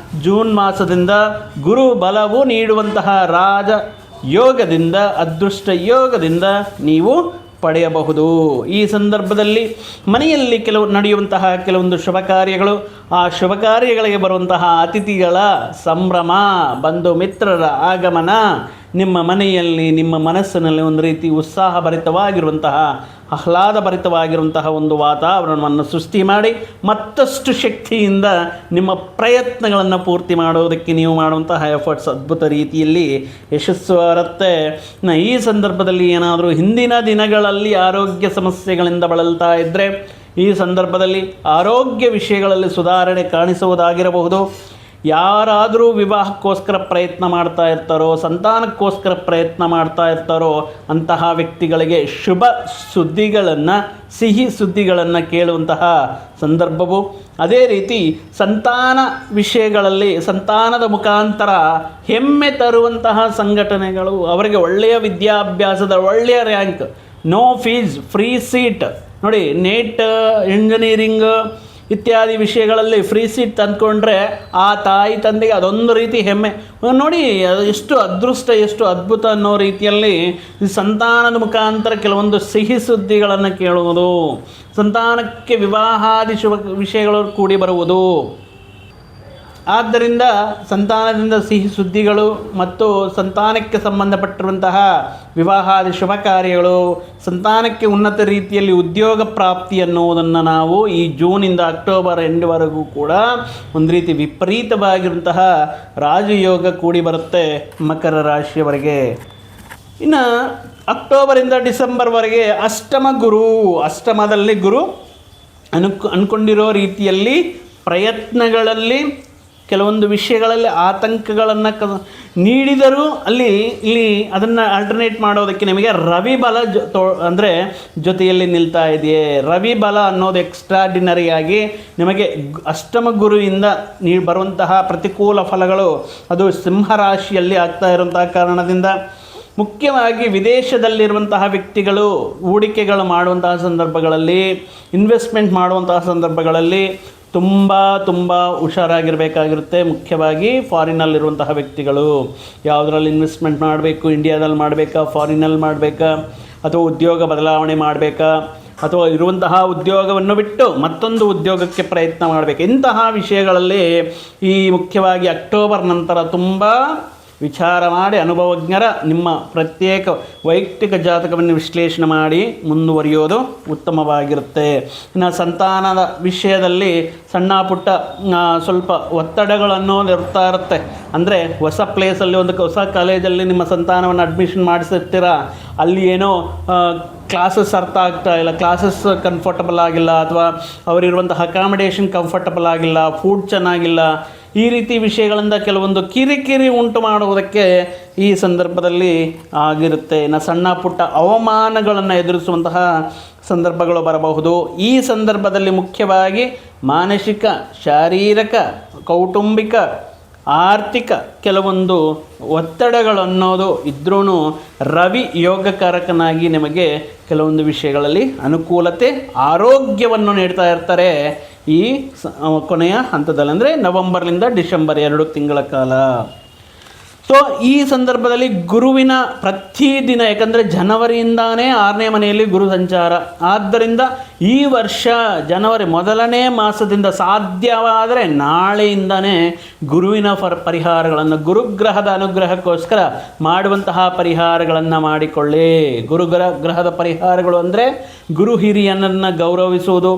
ಜೂನ್ ಮಾಸದಿಂದ ಗುರು ಬಲವು ನೀಡುವಂತಹ ರಾಜ ಯೋಗದಿಂದ, ಅದೃಷ್ಟ ಯೋಗದಿಂದ ನೀವು ಪಡೆಯಬಹುದು. ಈ ಸಂದರ್ಭದಲ್ಲಿ ಮನೆಯಲ್ಲಿ ನಡೆಯುವಂತಹ ಕೆಲವೊಂದು ಶುಭ ಕಾರ್ಯಗಳು, ಆ ಶುಭ ಕಾರ್ಯಗಳಿಗೆ ಬರುವಂತಹ ಅತಿಥಿಗಳ ಸಂಭ್ರಮ, ಬಂಧು ಮಿತ್ರರ ಆಗಮನ, ನಿಮ್ಮ ಮನೆಯಲ್ಲಿ ನಿಮ್ಮ ಮನಸ್ಸಿನಲ್ಲಿ ಒಂದು ರೀತಿ ಉತ್ಸಾಹಭರಿತವಾಗಿರುವಂತಹ, ಆಹ್ಲಾದಭರಿತವಾಗಿರುವಂತಹ ಒಂದು ವಾತಾವರಣವನ್ನು ಸೃಷ್ಟಿ ಮಾಡಿ ಮತ್ತಷ್ಟು ಶಕ್ತಿಯಿಂದ ನಿಮ್ಮ ಪ್ರಯತ್ನಗಳನ್ನು ಪೂರ್ತಿ ಮಾಡೋದಕ್ಕೆ ನೀವು ಮಾಡುವಂತಹ ಎಫರ್ಟ್ಸ್ ಅದ್ಭುತ ರೀತಿಯಲ್ಲಿ ಯಶಸ್ಸು ಬರುತ್ತೆ. ಈ ಸಂದರ್ಭದಲ್ಲಿ ಏನಾದರೂ ಹಿಂದಿನ ದಿನಗಳಲ್ಲಿ ಆರೋಗ್ಯ ಸಮಸ್ಯೆಗಳಿಂದ ಬಳಲ್ತಾ ಇದ್ದರೆ ಈ ಸಂದರ್ಭದಲ್ಲಿ ಆರೋಗ್ಯ ವಿಷಯಗಳಲ್ಲಿ ಸುಧಾರಣೆ ಕಾಣಿಸುವುದಾಗಿರಬಹುದು. ಯಾರಾದರೂ ವಿವಾಹಕ್ಕೋಸ್ಕರ ಪ್ರಯತ್ನ ಮಾಡ್ತಾ ಇರ್ತಾರೋ, ಸಂತಾನಕ್ಕೋಸ್ಕರ ಪ್ರಯತ್ನ ಮಾಡ್ತಾ ಇರ್ತಾರೋ ಅಂತಹ ವ್ಯಕ್ತಿಗಳಿಗೆ ಶುಭ ಸುದ್ದಿಗಳನ್ನು, ಸಿಹಿ ಸುದ್ದಿಗಳನ್ನು ಕೇಳುವಂತಹ ಸಂದರ್ಭವು. ಅದೇ ರೀತಿ ಸಂತಾನ ವಿಷಯಗಳಲ್ಲಿ ಸಂತಾನದ ಮುಖಾಂತರ ಹೆಮ್ಮೆ ತರುವಂತಹ ಸಂಘಟನೆಗಳು, ಅವರಿಗೆ ಒಳ್ಳೆಯ ವಿದ್ಯಾಭ್ಯಾಸದ ಒಳ್ಳೆಯ rank, no fees, free seat. ನೋಡಿ, ನೆಟ್, ಇಂಜಿನಿಯರಿಂಗ್ ಇತ್ಯಾದಿ ವಿಷಯಗಳಲ್ಲಿ ಫ್ರೀ ಸೀಟ್ ತಂದ್ಕೊಂಡ್ರೆ ಆ ತಾಯಿ ತಂದೆಗೆ ಅದೊಂದು ರೀತಿ ಹೆಮ್ಮೆ. ನೋಡಿ ಎಷ್ಟು ಅದೃಷ್ಟ, ಎಷ್ಟು ಅದ್ಭುತ ಅನ್ನೋ ರೀತಿಯಲ್ಲಿ ಸಂತಾನದ ಮುಖಾಂತರ ಕೆಲವೊಂದು ಸಿಹಿ ಸುದ್ದಿಗಳನ್ನು ಕೇಳುವುದು, ಸಂತಾನಕ್ಕೆ ವಿವಾಹಾದಿ ಶುಭ ವಿಷಯಗಳು ಕೂಡಿ ಬರುವುದು. ಆದ್ದರಿಂದ ಸಂತಾನದಿಂದ ಸಿಹಿ ಸುದ್ದಿಗಳು ಮತ್ತು ಸಂತಾನಕ್ಕೆ ಸಂಬಂಧಪಟ್ಟಿರುವಂತಹ ವಿವಾಹಾದಿ ಶುಭ ಕಾರ್ಯಗಳು, ಸಂತಾನಕ್ಕೆ ಉನ್ನತ ರೀತಿಯಲ್ಲಿ ಉದ್ಯೋಗ ಪ್ರಾಪ್ತಿ ಅನ್ನುವುದನ್ನು ನಾವು ಈ ಜೂನಿಂದ ಅಕ್ಟೋಬರ್ ಎಂಡ್ವರೆಗೂ ಕೂಡ ಒಂದು ರೀತಿ ವಿಪರೀತವಾಗಿರುವಂತಹ ರಾಜಯೋಗ ಕೂಡಿ ಬರುತ್ತೆ ಮಕರ ರಾಶಿಯವರೆಗೆ. ಇನ್ನು ಅಕ್ಟೋಬರಿಂದ ಡಿಸೆಂಬರ್ವರೆಗೆ ಅಷ್ಟಮದಲ್ಲಿ ಗುರು ಅಂದ್ಕೊಂಡಿರೋ ರೀತಿಯಲ್ಲಿ ಪ್ರಯತ್ನಗಳಲ್ಲಿ ಕೆಲವೊಂದು ವಿಷಯಗಳಲ್ಲಿ ಆತಂಕಗಳನ್ನು ನೀಡಿದರೂ ಇಲ್ಲಿ ಅದನ್ನು ಆಲ್ಟರ್ನೇಟ್ ಮಾಡೋದಕ್ಕೆ ನಿಮಗೆ ರವಿ ಬಲ ಅಂದರೆ ಜೊತೆಯಲ್ಲಿ ನಿಲ್ತಾ ಇದೆಯೇ. ರವಿ ಬಲ ಅನ್ನೋದು ಎಕ್ಸ್ಟ್ರಾರ್ಡಿನರಿಯಾಗಿ ನಿಮಗೆ ಅಷ್ಟಮ ಗುರುವಿಂದ ಬರುವಂತಹ ಪ್ರತಿಕೂಲ ಫಲಗಳು ಅದು ಸಿಂಹರಾಶಿಯಲ್ಲಿ ಆಗ್ತಾ ಇರುವಂತಹ ಕಾರಣದಿಂದ ಮುಖ್ಯವಾಗಿ ವಿದೇಶದಲ್ಲಿರುವಂತಹ ವ್ಯಕ್ತಿಗಳು ಹೂಡಿಕೆಗಳು ಮಾಡುವಂತಹ ಸಂದರ್ಭಗಳಲ್ಲಿ, ಇನ್ವೆಸ್ಟ್ಮೆಂಟ್ ಮಾಡುವಂತಹ ಸಂದರ್ಭಗಳಲ್ಲಿ ತುಂಬ ಹುಷಾರಾಗಿರಬೇಕಾಗಿರುತ್ತೆ. ಮುಖ್ಯವಾಗಿ ಫಾರಿನಲ್ಲಿರುವಂತಹ ವ್ಯಕ್ತಿಗಳು ಯಾವುದರಲ್ಲಿ ಇನ್ವೆಸ್ಟ್ಮೆಂಟ್ ಮಾಡಬೇಕು, ಇಂಡಿಯಾದಲ್ಲಿ ಮಾಡಬೇಕಾ, ಫಾರಿನಲ್ಲಿ ಮಾಡಬೇಕಾ, ಅಥವಾ ಉದ್ಯೋಗ ಬದಲಾವಣೆ ಮಾಡಬೇಕಾ, ಅಥವಾ ಇರುವಂತಹ ಉದ್ಯೋಗವನ್ನು ಬಿಟ್ಟು ಮತ್ತೊಂದು ಉದ್ಯೋಗಕ್ಕೆ ಪ್ರಯತ್ನ ಮಾಡಬೇಕು. ಇಂತಹ ವಿಷಯಗಳಲ್ಲಿ ಈ ಮುಖ್ಯವಾಗಿ ಅಕ್ಟೋಬರ್ ನಂತರ ತುಂಬ ವಿಚಾರ ಮಾಡಿ ಅನುಭವಜ್ಞರ ನಿಮ್ಮ ಪ್ರತ್ಯೇಕ ವೈಯಕ್ತಿಕ ಜಾತಕವನ್ನು ವಿಶ್ಲೇಷಣೆ ಮಾಡಿ ಮುಂದುವರಿಯೋದು ಉತ್ತಮವಾಗಿರುತ್ತೆ. ಇನ್ನು ಸಂತಾನದ ವಿಷಯದಲ್ಲಿ ಸಣ್ಣ ಪುಟ್ಟ ಸ್ವಲ್ಪ ಒತ್ತಡಗಳನ್ನು ಇರ್ತಾ ಇರುತ್ತೆ. ಅಂದರೆ ಹೊಸ ಪ್ಲೇಸಲ್ಲಿ ಹೊಸ ಕಾಲೇಜಲ್ಲಿ ನಿಮ್ಮ ಸಂತಾನವನ್ನು ಅಡ್ಮಿಷನ್ ಮಾಡಿಸಿರ್ತೀರ, ಅಲ್ಲಿ ಏನೋ ಕ್ಲಾಸಸ್ ಅರ್ಥ ಆಗ್ತಾ ಇಲ್ಲ, ಕ್ಲಾಸಸ್ ಕಂಫರ್ಟಬಲ್ ಆಗಿಲ್ಲ, ಅಥವಾ ಅವರಿರುವಂತಹ ಅಕಾಮಿಡೇಷನ್ ಕಂಫರ್ಟಬಲ್ ಆಗಿಲ್ಲ, ಫುಡ್ ಚೆನ್ನಾಗಿಲ್ಲ, ಈ ರೀತಿ ವಿಷಯಗಳಿಂದ ಕೆಲವೊಂದು ಕಿರಿಕಿರಿ ಉಂಟು ಮಾಡುವುದಕ್ಕೆ ಈ ಸಂದರ್ಭದಲ್ಲಿ ಆಗಿರುತ್ತೆ. ಇನ್ನು ಸಣ್ಣ ಪುಟ್ಟ ಅವಮಾನಗಳನ್ನು ಎದುರಿಸುವಂತಹ ಸಂದರ್ಭಗಳು ಬರಬಹುದು. ಈ ಸಂದರ್ಭದಲ್ಲಿ ಮುಖ್ಯವಾಗಿ ಮಾನಸಿಕ, ಶಾರೀರಿಕ, ಕೌಟುಂಬಿಕ ಆರ್ಥಿಕ ಕೆಲವೊಂದು ಒತ್ತಡಗಳನ್ನೋದು ಇದ್ರೂ ರವಿ ಯೋಗಕಾರಕನಾಗಿ ನಿಮಗೆ ಕೆಲವೊಂದು ವಿಷಯಗಳಲ್ಲಿ ಅನುಕೂಲತೆ ಆರೋಗ್ಯವನ್ನು ನೀಡ್ತಾ ಇರ್ತಾರೆ ಈ ಕೊನೆಯ ಹಂತದಲ್ಲಿ, ಅಂದರೆ ನವೆಂಬರ್ನಿಂದ ಡಿಸೆಂಬರ್ 2 ತಿಂಗಳ ಕಾಲ. ಸೊ ಈ ಸಂದರ್ಭದಲ್ಲಿ ಗುರುವಿನ ಪ್ರತಿದಿನ, ಯಾಕಂದರೆ ಜನವರಿಯಿಂದಾನೇ 6ನೇ ಮನೆಯಲ್ಲಿ ಗುರು ಸಂಚಾರ, ಆದ್ದರಿಂದ ಈ ವರ್ಷ ಜನವರಿ ಮೊದಲನೇ ಮಾಸದಿಂದ ಸಾಧ್ಯವಾದರೆ ನಾಳೆಯಿಂದನೇ ಗುರುವಿನ ಪರಿಹಾರಗಳನ್ನು, ಗುರುಗ್ರಹದ ಅನುಗ್ರಹಕ್ಕೋಸ್ಕರ ಮಾಡುವಂತಹ ಪರಿಹಾರಗಳನ್ನು ಮಾಡಿಕೊಳ್ಳಿ. ಗುರುಗ್ರಹದ ಪರಿಹಾರಗಳು ಅಂದರೆ ಗುರು ಹಿರಿಯನನ್ನು ಗೌರವಿಸುವುದು,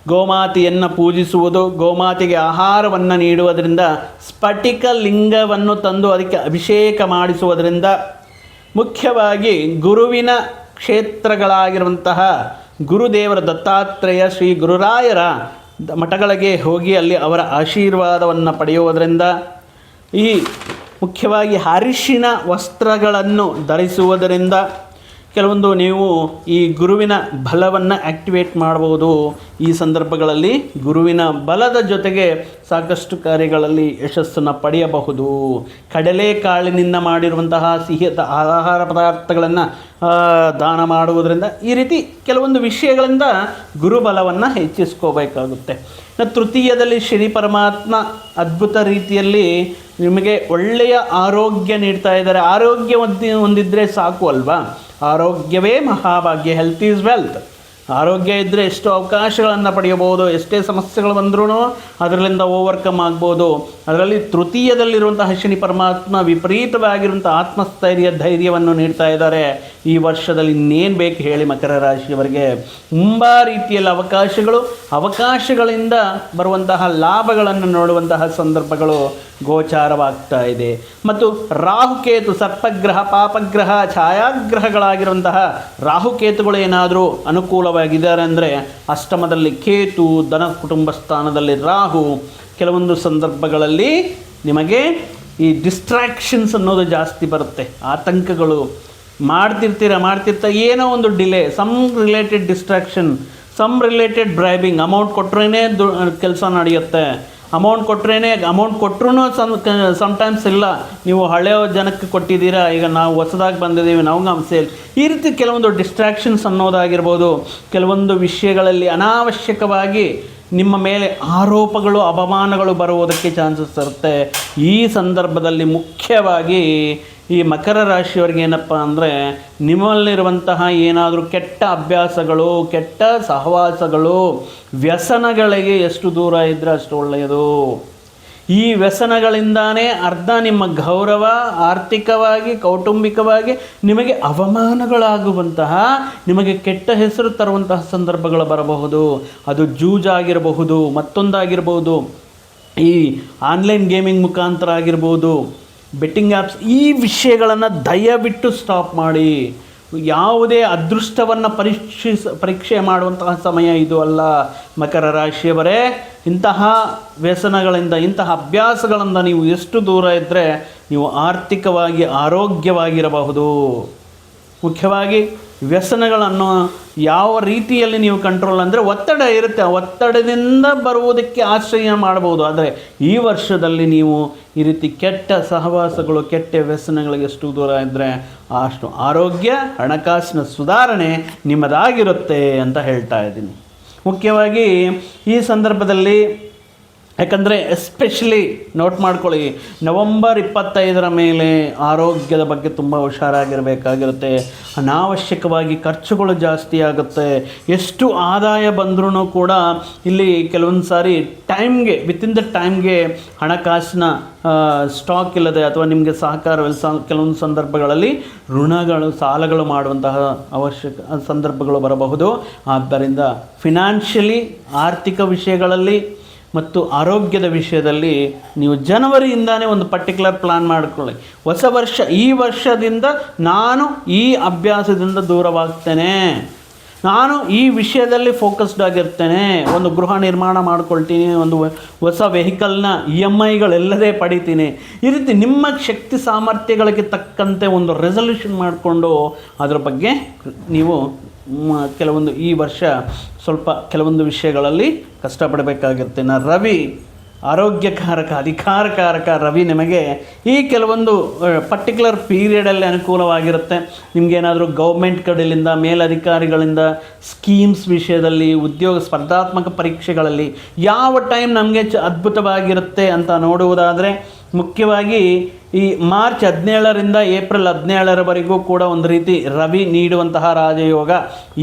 ಗೋಮಾತೆಯನ್ನು ಪೂಜಿಸುವುದು, ಗೋಮಾತೆಗೆ ಆಹಾರವನ್ನು ನೀಡುವುದರಿಂದ, ಸ್ಫಟಿಕ ಲಿಂಗವನ್ನು ತಂದು ಅದಕ್ಕೆ ಅಭಿಷೇಕ ಮಾಡಿಸುವುದರಿಂದ, ಮುಖ್ಯವಾಗಿ ಗುರುವಿನ ಕ್ಷೇತ್ರಗಳಾಗಿರುವಂತಹ ಗುರುದೇವರ ದತ್ತಾತ್ರೇಯ ಶ್ರೀ ಗುರುರಾಯರ ಮಠಗಳಿಗೆ ಹೋಗಿ ಅಲ್ಲಿ ಅವರ ಆಶೀರ್ವಾದವನ್ನು ಪಡೆಯುವುದರಿಂದ, ಈ ಮುಖ್ಯವಾಗಿ ಅರಿಶಿನ ವಸ್ತ್ರಗಳನ್ನು ಧರಿಸುವುದರಿಂದ ಕೆಲವೊಂದು ನೀವು ಈ ಗುರುವಿನ ಬಲವನ್ನು ಆ್ಯಕ್ಟಿವೇಟ್ ಮಾಡ್ಬೋದು. ಈ ಸಂದರ್ಭಗಳಲ್ಲಿ ಗುರುವಿನ ಬಲದ ಜೊತೆಗೆ ಸಾಕಷ್ಟು ಕಾರ್ಯಗಳಲ್ಲಿ ಯಶಸ್ಸನ್ನು ಪಡೆಯಬಹುದು. ಕಡಲೆಕಾಳಿನಿಂದ ಮಾಡಿರುವಂತಹ ಸಿಹಿಯಾದ ಆಹಾರ ಪದಾರ್ಥಗಳನ್ನು ದಾನ ಮಾಡುವುದರಿಂದ, ಈ ರೀತಿ ಕೆಲವೊಂದು ವಿಷಯಗಳಿಂದ ಗುರುಬಲವನ್ನು ಹೆಚ್ಚಿಸ್ಕೋಬೇಕಾಗುತ್ತೆ. ತೃತೀಯದಲ್ಲಿ ಶನಿ ಪರಮಾತ್ಮ ಅದ್ಭುತ ರೀತಿಯಲ್ಲಿ ನಿಮಗೆ ಒಳ್ಳೆಯ ಆರೋಗ್ಯ ನೀಡ್ತಾ ಇದ್ದಾರೆ. ಆರೋಗ್ಯ ಹೊಂದಿದ್ರೆ ಸಾಕು ಅಲ್ವಾ? ಆರೋಗ್ಯವೇ ಮಹಾಭಾಗ್ಯ. Health is wealth. ಆರೋಗ್ಯ ಇದ್ದರೆ ಎಷ್ಟು ಅವಕಾಶಗಳನ್ನು ಪಡೆಯಬಹುದು, ಎಷ್ಟೇ ಸಮಸ್ಯೆಗಳು ಬಂದ್ರೂ ಅದರಲ್ಲಿಂದ ಓವರ್ಕಮ್ ಆಗ್ಬೋದು. ಅದರಲ್ಲಿ ತೃತೀಯದಲ್ಲಿರುವಂತಹ ಶನಿ ಪರಮಾತ್ಮ ವಿಪರೀತವಾಗಿರುವಂಥ ಆತ್ಮಸ್ಥೈರ್ಯ, ಧೈರ್ಯವನ್ನು ನೀಡ್ತಾ ಇದ್ದಾರೆ. ಈ ವರ್ಷದಲ್ಲಿ ಇನ್ನೇನು ಬೇಕು ಹೇಳಿ ಮಕರ ರಾಶಿಯವರಿಗೆ? ತುಂಬ ರೀತಿಯಲ್ಲಿ ಅವಕಾಶಗಳಿಂದ ಬರುವಂತಹ ಲಾಭಗಳನ್ನು ನೋಡುವಂತಹ ಸಂದರ್ಭಗಳು ಗೋಚಾರವಾಗ್ತಾ ಇದೆ. ಮತ್ತು ರಾಹುಕೇತು, ಸರ್ಪಗ್ರಹ, ಪಾಪಗ್ರಹ, ಛಾಯಾಗ್ರಹಗಳಾಗಿರುವಂತಹ ರಾಹುಕೇತುಗಳು ಏನಾದರೂ ಅನುಕೂಲವಾಗಿದ್ದಾರೆ ಅಂದರೆ, ಅಷ್ಟಮದಲ್ಲಿ ಕೇತು, ಧನ ಕುಟುಂಬ ಸ್ಥಾನದಲ್ಲಿ ರಾಹು, ಕೆಲವೊಂದು ಸಂದರ್ಭಗಳಲ್ಲಿ ನಿಮಗೆ ಈ ಡಿಸ್ಟ್ರಾಕ್ಷನ್ಸ್ ಅನ್ನೋದು ಜಾಸ್ತಿ ಬರುತ್ತೆ. ಆತಂಕಗಳು ಮಾಡ್ತಿರ್ತಾ ಏನೋ ಒಂದು delay, some related distraction, some related bribing. Amount ಕೊಟ್ರೇ ಕೆಲಸ ನಡೆಯುತ್ತೆ, ಅಮೌಂಟ್ ಕೊಟ್ಟರೂ ಸಮ್ಟೈಮ್ಸ್ ಇಲ್ಲ, ನೀವು ಹಳೆಯ ಜನಕ್ಕೆ ಕೊಟ್ಟಿದ್ದೀರಾ, ಈಗ ನಾವು ಹೊಸದಾಗಿ ಬಂದಿದ್ದೀವಿ, ನಾವು ಸೇಲ್. ಈ ರೀತಿ ಕೆಲವೊಂದು ಡಿಸ್ಟ್ರಾಕ್ಷನ್ಸ್ ಅನ್ನೋದಾಗಿರ್ಬೋದು. ಕೆಲವೊಂದು ವಿಷಯಗಳಲ್ಲಿ ಅನಾವಶ್ಯಕವಾಗಿ ನಿಮ್ಮ ಮೇಲೆ ಆರೋಪಗಳು, ಅಪಮಾನಗಳು ಬರುವುದಕ್ಕೆ ಚಾನ್ಸಸ್ ಇರುತ್ತೆ. ಈ ಸಂದರ್ಭದಲ್ಲಿ ಮುಖ್ಯವಾಗಿ ಈ ಮಕರ ರಾಶಿಯವರಿಗೆ ಏನಪ್ಪ ಅಂದರೆ, ನಿಮ್ಮಲ್ಲಿರುವಂತಹ ಏನಾದರೂ ಕೆಟ್ಟ ಅಭ್ಯಾಸಗಳು, ಕೆಟ್ಟ ಸಹವಾಸಗಳು, ವ್ಯಸನಗಳಿಗೆ ಎಷ್ಟು ದೂರ ಇದ್ದರೆ ಅಷ್ಟು ಒಳ್ಳೆಯದು. ಈ ವ್ಯಸನಗಳಿಂದಾನೇ ಅರ್ಧ ನಿಮ್ಮ ಗೌರವ, ಆರ್ಥಿಕವಾಗಿ, ಕೌಟುಂಬಿಕವಾಗಿ ನಿಮಗೆ ಅವಮಾನಗಳಾಗುವಂತಹ, ನಿಮಗೆ ಕೆಟ್ಟ ಹೆಸರು ತರುವಂತಹ ಸಂದರ್ಭಗಳು ಬರಬಹುದು. ಅದು ಜೂಜಾಗಿರಬಹುದು, ಮತ್ತೊಂದಾಗಿರ್ಬೋದು, ಈ ಆನ್ಲೈನ್ ಗೇಮಿಂಗ್ ಮುಖಾಂತರ ಆಗಿರ್ಬೋದು, ಬೆಟ್ಟಿಂಗ್ ಆ್ಯಪ್ಸ್. ಈ ವಿಷಯಗಳನ್ನು ದಯವಿಟ್ಟು ಸ್ಟಾಪ್ ಮಾಡಿ. ಯಾವುದೇ ಅದೃಷ್ಟವನ್ನು ಪರೀಕ್ಷೆ ಮಾಡುವಂತಹ ಸಮಯ ಇದು ಅಲ್ಲ ಮಕರ ರಾಶಿಯವರೇ. ಇಂತಹ ವ್ಯಸನಗಳಿಂದ, ಇಂತಹ ಅಭ್ಯಾಸಗಳಿಂದ ನೀವು ಎಷ್ಟು ದೂರ ಇದ್ದರೆ ನೀವು ಆರ್ಥಿಕವಾಗಿ ಆರೋಗ್ಯವಾಗಿರಬಹುದು. ಮುಖ್ಯವಾಗಿ ವ್ಯಸನಗಳನ್ನು ಯಾವ ರೀತಿಯಲ್ಲಿ ನೀವು ಕಂಟ್ರೋಲ್ ಅಂದರೆ, ಒತ್ತಡ ಇರುತ್ತೆ, ಒತ್ತಡದಿಂದ ಬರುವುದಕ್ಕೆ ಆಶ್ರಯ ಮಾಡಬಹುದು. ಆದರೆ ಈ ವರ್ಷದಲ್ಲಿ ನೀವು ಈ ರೀತಿ ಕೆಟ್ಟ ಸಹವಾಸಗಳು, ಕೆಟ್ಟ ವ್ಯಸನಗಳಿಗೆ ಎಷ್ಟು ದೂರ ಇದ್ದರೆ ಅಷ್ಟು ಆರೋಗ್ಯ, ಹಣಕಾಸಿನ ಸುಧಾರಣೆ ನಿಮ್ಮದಾಗಿರುತ್ತೆ ಅಂತ ಹೇಳ್ತಾ ಇದ್ದೀನಿ. ಮುಖ್ಯವಾಗಿ ಈ ಸಂದರ್ಭದಲ್ಲಿ, ಯಾಕಂದರೆ ಎಸ್ಪೆಷಲಿ ನೋಟ್ ಮಾಡ್ಕೊಳ್ಳಿ, ನವೆಂಬರ್ 25 ಮೇಲೆ ಆರೋಗ್ಯದ ಬಗ್ಗೆ ತುಂಬ ಹುಷಾರಾಗಿರಬೇಕಾಗಿರುತ್ತೆ. ಅನಾವಶ್ಯಕವಾಗಿ ಖರ್ಚುಗಳು ಜಾಸ್ತಿ ಆಗುತ್ತೆ. ಎಷ್ಟು ಆದಾಯ ಬಂದ್ರೂ ಕೂಡ ಇಲ್ಲಿ ಕೆಲವೊಂದು ಸಾರಿ ಟೈಮ್ಗೆ, ವಿತಿನ್ ದ ಟೈಮ್ಗೆ ಹಣಕಾಸಿನ ಸ್ಟಾಕ್ ಇಲ್ಲದೆ, ಅಥವಾ ನಿಮಗೆ ಸಹಕಾರವಿಲ್ಲ, ಕೆಲವೊಂದು ಸಂದರ್ಭಗಳಲ್ಲಿ ಋಣಗಳು, ಸಾಲಗಳು ಮಾಡುವಂತಹ ಸಂದರ್ಭಗಳು ಬರಬಹುದು. ಆದ್ದರಿಂದ ಫಿನಾನ್ಷಿಯಲಿ, ಆರ್ಥಿಕ ವಿಷಯಗಳಲ್ಲಿ ಮತ್ತು ಆರೋಗ್ಯದ ವಿಷಯದಲ್ಲಿ ನೀವು ಜನವರಿಯಿಂದಾನೇ ಒಂದು ಪರ್ಟಿಕ್ಯುಲರ್ ಪ್ಲಾನ್ ಮಾಡಿಕೊಳ್ಳಿ. ಹೊಸ ವರ್ಷ, ಈ ವರ್ಷದಿಂದ ನಾನು ಈ ಅಭ್ಯಾಸದಿಂದ ದೂರವಾಗ್ತೇನೆ, ನಾನು ಈ ವಿಷಯದಲ್ಲಿ ಫೋಕಸ್ಡ್ ಆಗಿರ್ತೇನೆ, ಒಂದು ಗೃಹ ನಿರ್ಮಾಣ ಮಾಡ್ಕೊಳ್ತೀನಿ, ಒಂದು ಹೊಸ ವೆಹಿಕಲ್ನ EMIಗಳೆಲ್ಲದೇ ಪಡಿತೀನಿ. ಈ ರೀತಿ ನಿಮ್ಮ ಶಕ್ತಿ ಸಾಮರ್ಥ್ಯಗಳಿಗೆ ತಕ್ಕಂತೆ ಒಂದು ರೆಸಲ್ಯೂಷನ್ ಮಾಡಿಕೊಂಡು ಅದರ ಬಗ್ಗೆ ನೀವು ಕೆಲವೊಂದು ಈ ವರ್ಷ ಸ್ವಲ್ಪ ಕೆಲವೊಂದು ವಿಷಯಗಳಲ್ಲಿ ಕಷ್ಟಪಡಬೇಕಾಗಿರುತ್ತೆ. ರವಿ ಆರೋಗ್ಯಕಾರಕ, ಅಧಿಕಾರಕಾರಕ ರವಿ ನಿಮಗೆ ಈ ಕೆಲವೊಂದು ಪರ್ಟಿಕ್ಯುಲರ್ ಪೀರಿಯಡಲ್ಲಿ ಅನುಕೂಲವಾಗಿರುತ್ತೆ. ನಿಮಗೇನಾದರೂ ಗೌರ್ಮೆಂಟ್ ಕಡೆಯಿಂದ, ಮೇಲಧಿಕಾರಿಗಳಿಂದ, ಸ್ಕೀಮ್ಸ್ ವಿಷಯದಲ್ಲಿ, ಉದ್ಯೋಗ ಸ್ಪರ್ಧಾತ್ಮಕ ಪರೀಕ್ಷೆಗಳಲ್ಲಿ ಯಾವ ಟೈಮ್ ನಮಗೆ ಅದ್ಭುತವಾಗಿರುತ್ತೆ ಅಂತ ನೋಡುವುದಾದರೆ, ಮುಖ್ಯವಾಗಿ ಈ ಮಾರ್ಚ್ 17ರಿಂದ ಏಪ್ರಿಲ್ 17ರವರೆಗೂ ಕೂಡ ಒಂದು ರೀತಿ ರವಿ ನೀಡುವಂತಹ ರಾಜಯೋಗ.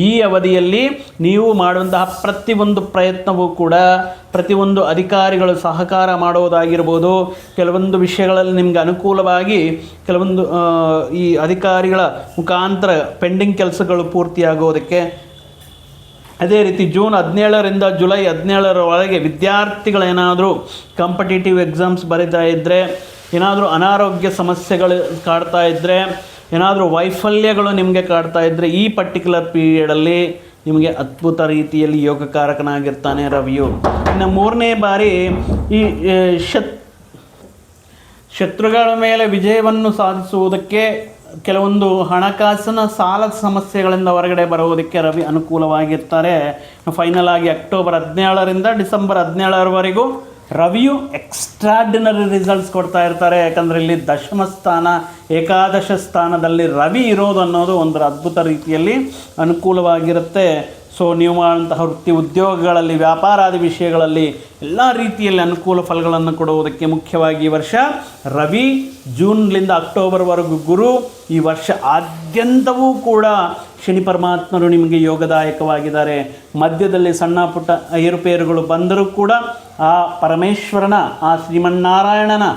ಈ ಅವಧಿಯಲ್ಲಿ ನೀವು ಮಾಡುವಂತಹ ಪ್ರತಿಯೊಂದು ಪ್ರಯತ್ನವೂ ಕೂಡ ಪ್ರತಿಯೊಂದು ಅಧಿಕಾರಿಗಳು ಸಹಕಾರ ಮಾಡುವುದಾಗಿರ್ಬೋದು, ಕೆಲವೊಂದು ವಿಷಯಗಳಲ್ಲಿ ನಿಮಗೆ ಅನುಕೂಲವಾಗಿ ಕೆಲವೊಂದು ಈ ಅಧಿಕಾರಿಗಳ ಮುಖಾಂತರ ಪೆಂಡಿಂಗ್ ಕೆಲಸಗಳು ಪೂರ್ತಿಯಾಗೋದಕ್ಕೆ. ಅದೇ ರೀತಿ ಜೂನ್ 17ರಿಂದ ಜುಲೈ 17ರವರೆಗೆ ವಿದ್ಯಾರ್ಥಿಗಳೇನಾದರೂ ಕಾಂಪಿಟೇಟಿವ್ ಎಕ್ಸಾಮ್ಸ್ ಬರೀತಾ ಇದ್ದರೆ, ಏನಾದರೂ ಅನಾರೋಗ್ಯ ಸಮಸ್ಯೆಗಳು ಕಾಡ್ತಾ ಇದ್ದರೆ, ಏನಾದರೂ ವೈಫಲ್ಯಗಳು ನಿಮಗೆ ಕಾಡ್ತಾ ಇದ್ದರೆ, ಈ ಪರ್ಟಿಕ್ಯುಲರ್ ಪೀರಿಯಡಲ್ಲಿ ನಿಮಗೆ ಅದ್ಭುತ ರೀತಿಯಲ್ಲಿ ಯೋಗಕಾರಕನಾಗಿರ್ತಾನೆ ರವಿಯು. ಇನ್ನು 3ನೇ ಬಾರಿ ಈ ಶತ್ರುಗಳ ಮೇಲೆ ವಿಜಯವನ್ನು ಸಾಧಿಸುವುದಕ್ಕೆ, ಕೆಲವೊಂದು ಹಣಕಾಸಿನ ಸಾಲದ ಸಮಸ್ಯೆಗಳಿಂದ ಹೊರಗಡೆ ಬರುವುದಕ್ಕೆ ರವಿ ಅನುಕೂಲವಾಗಿರ್ತಾರೆ. ಫೈನಲ್ ಆಗಿ ಅಕ್ಟೋಬರ್ 17ರಿಂದ ಡಿಸೆಂಬರ್ 17ರವರೆಗೂ ರವಿಯು ಎಕ್ಸ್ಟ್ರಾರ್ಡಿನರಿ ರಿಸಲ್ಟ್ಸ್ ಕೊಡ್ತಾ ಇರ್ತಾರೆ. ಯಾಕಂದರೆ ಇಲ್ಲಿ ದಶಮ ಸ್ಥಾನ, ಏಕಾದಶ ಸ್ಥಾನದಲ್ಲಿ ರವಿ ಇರೋದು ಅನ್ನೋದು ಒಂದು ಅದ್ಭುತ ರೀತಿಯಲ್ಲಿ ಅನುಕೂಲವಾಗಿರುತ್ತೆ. ಸೊ ನೀವು ಮಾಡುವಂತಹ ವೃತ್ತಿ ಉದ್ಯೋಗಗಳಲ್ಲಿ, ವ್ಯಾಪಾರಾದಿ ವಿಷಯಗಳಲ್ಲಿ ಎಲ್ಲ ರೀತಿಯಲ್ಲಿ ಅನುಕೂಲ ಫಲಗಳನ್ನು ಕೊಡುವುದಕ್ಕೆ ಮುಖ್ಯವಾಗಿ ಈ ವರ್ಷ ರವಿ, ಜೂನ್ನಿಂದ ಅಕ್ಟೋಬರ್ವರೆಗೂ ಗುರು, ಈ ವರ್ಷ ಆದ್ಯಂತವೂ ಕೂಡ ಶನಿ ಪರಮಾತ್ಮರು ನಿಮಗೆ ಯೋಗದಾಯಕವಾಗಿದ್ದಾರೆ. ಮಧ್ಯದಲ್ಲಿ ಸಣ್ಣ ಪುಟ್ಟ ಏರುಪೇರುಗಳು ಬಂದರೂ ಕೂಡ ಆ ಪರಮೇಶ್ವರನ, ಆ ಶ್ರೀಮನ್ನಾರಾಯಣನ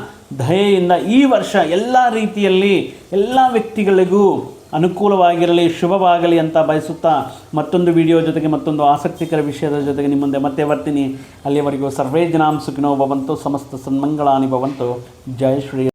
ದಯೆಯಿಂದ ಈ ವರ್ಷ ಎಲ್ಲ ರೀತಿಯಲ್ಲಿ ಎಲ್ಲ ವ್ಯಕ್ತಿಗಳಿಗೂ ಅನುಕೂಲವಾಗಿರಲಿ, ಶುಭವಾಗಲಿ ಅಂತ ಬಯಸುತ್ತಾ ಮತ್ತೊಂದು ವಿಡಿಯೋ ಜೊತೆಗೆ, ಮತ್ತೊಂದು ಆಸಕ್ತಿಕರ ವಿಷಯದ ಜೊತೆಗೆ ನಿಮ್ಮ ಮುಂದೆ ಮತ್ತೆ ಬರ್ತೀನಿ. ಅಲ್ಲಿಯವರೆಗೂ ಸರ್ವೇ ಜನಾಂ ಸುಖಿನೋ ಭವಂತು, ಸಮಸ್ತ ಸನ್ಮಂಗಳಾನಿ ಭವಂತು. ಜಯ ಶ್ರೀ